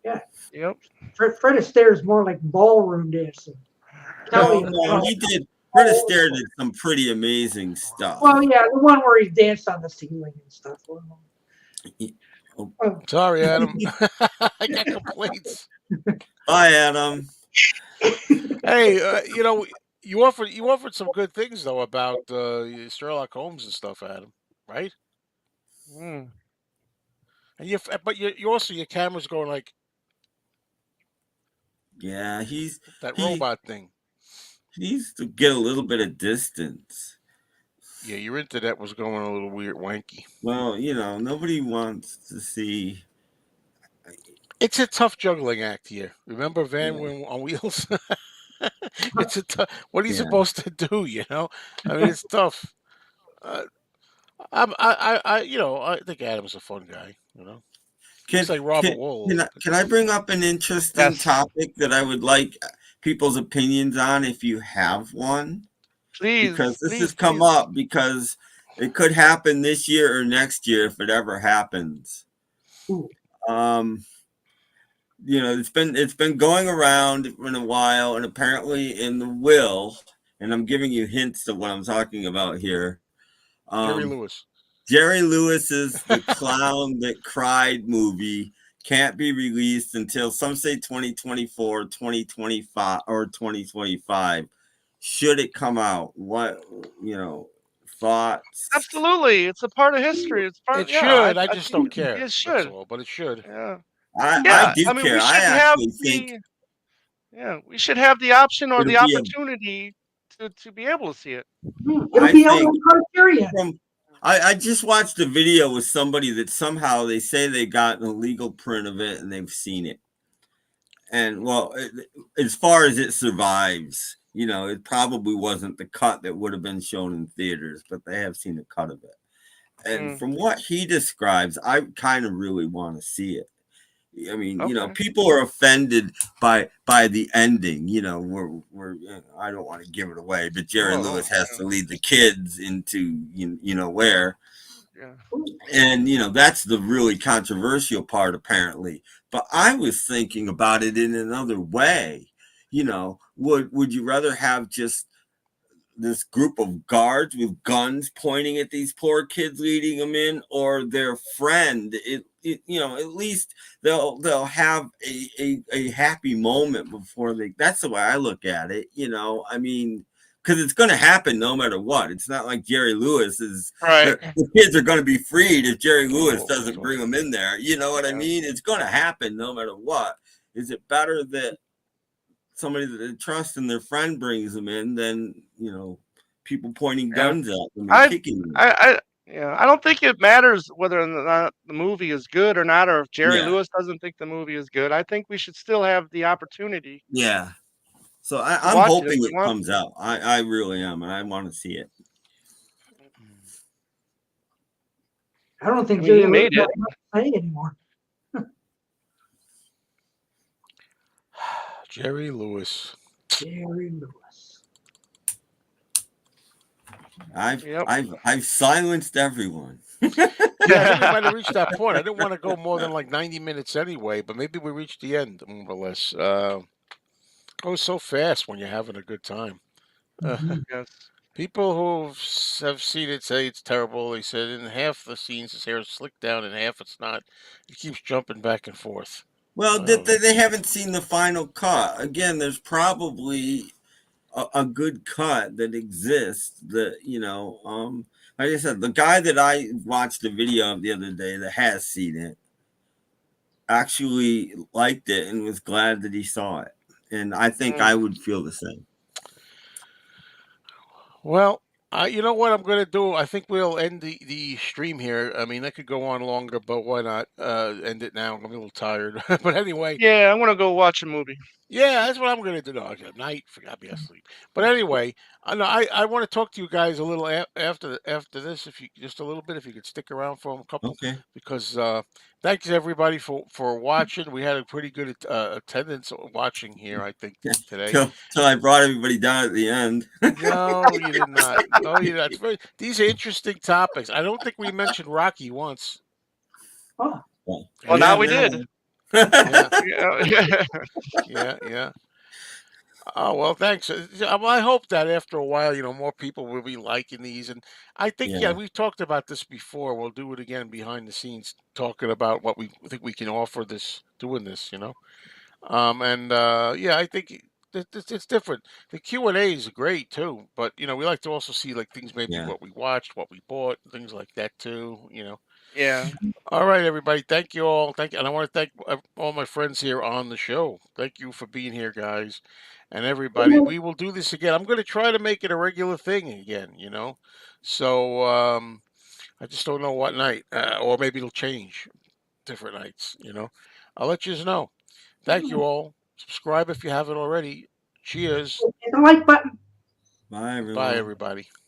Yeah, yep. Fred Astaire is more like ballroom dancing. Kelly, Well, no, Fred Astaire did some pretty amazing stuff. Well, yeah, the one where he danced on the ceiling and stuff. Sorry, Adam. I got complaints. Bye, Adam. Hey, you offered some good things though about Sherlock Holmes and stuff, Adam. Right? Mm. And you also your camera's going like Yeah, that he robot thing. needs to get a little bit of distance. Yeah, your internet was going a little weird, wanky. Well, nobody wants to see. It's a tough juggling act here. Remember Van Yeah, on Wheels? It's a tough. What are you yeah. supposed to do? I mean, it's tough. Uh, I think Adam's a fun guy. Can He's like Robert Wool. can I bring up an interesting Yes, topic that I would like people's opinions on if you have one? Because please, this has please, come please. up because it could happen this year or next year if it ever happens. Ooh. It's been going around in a while, and apparently in the will, and I'm giving you hints of what I'm talking about here. Jerry Um, Lewis. Jerry Lewis's The Clown That Cried movie can't be released until some say 2024, 2025, or 2025. Should it come out? What, thoughts? Absolutely, it's a part of history. It's part. It Yeah, should. I I just don't think care. it That's should. all. But it should. Yeah, I yeah. do I mean, care. I actually think we should have the option or it'll the be a, opportunity to be able to see it. It'll I be out think on Criterion. from, I just watched a video with somebody that somehow they say they got an illegal print of it and they've seen it. And well, as far as it survives, it probably wasn't the cut that would have been shown in theaters, but they have seen a cut of it. And Mm, from what he describes, I kind of really want to see it. I mean, okay. people are offended by the ending. We're I don't want to give it away, but Jerry Oh, Lewis has to lead the kids into where, Yeah. and that's the really controversial part apparently. But I was thinking about it in another way. Would you rather have just this group of guards with guns pointing at these poor kids leading them in, or their friend? At least they'll have a happy moment before that's the way I look at it. I mean, because it's going to happen no matter what. It's not like Jerry Lewis is Right. the kids are going to be freed if Jerry Lewis oh, doesn't bring them in there. You know what I Yeah. mean? It's going to happen no matter what. Is it better that somebody that they trust and their friend brings them in than people pointing Yeah. guns at them and kicking them? I don't think it matters whether or not the movie is good or not, or if Jerry Yeah, Lewis doesn't think the movie is good. I think we should still have the opportunity yeah. So to I'm watch it if hoping we it want comes to. out. I really am, and I want to see it. I don't I think mean, Jerry he Lewis made has it. much to say anymore. Jerry Lewis. Jerry Lewis. Yep. I've silenced everyone. Yeah, I think we might have reached that point. I didn't want to go more than like 90 minutes anyway, but maybe we reached the end more or less. Goes so fast when you're having a good time. Mhm. Yes. People who have seen it say it's terrible. They said in half the scenes his hair is slicked down, and half it's not. He keeps jumping back and forth. Well, I don't know. they haven't seen the final cut. Again, there's probably a good cut that exists that, like I said, the guy that I watched the video of the other day that has seen it actually liked it and was glad that he saw it. And I think I Mm. would feel the same. Well, you know what I'm going to do? I think we'll end the stream here. I mean, that could go on longer, but why not end it now? I'm a little tired. But anyway, Yeah, I want to go watch a movie. yeah, that's what I'm going to do. No, at night, forgot me asleep. But anyway, I want to talk to you guys a little after this, if you just a little bit, if you could stick around for a couple, Okay. because thanks everybody for watching. We had a pretty good attendance watching here, I think today. Till I brought everybody down at the end. No, you did not. No, you did not. It's these are interesting topics. I don't think we mentioned Rocky once. Oh, Well, Yeah, now we did. yeah, Yeah. yeah. Oh well, thanks. Well, I hope that after a while, more people will be liking these, and I think Yeah. we've talked about this before. We'll do it again behind the scenes, talking about what we think we can offer doing this. And yeah, I think it's different. The Q&A is great too, but we like to also see like things, maybe Yeah. what we watched, what we bought, things like that too. Yeah. All right, everybody, thank you all. Thank you, and I want to thank all my friends here on the show. Thank you for being here, guys, and everybody. We will do this again. I'm going to try to make it a regular thing again. So I just don't know what night, or maybe it'll change different nights. I'll let you know. Thank you all. Subscribe if you haven't already. Cheers. hit the like button. Bye, Bye, everyone. everybody.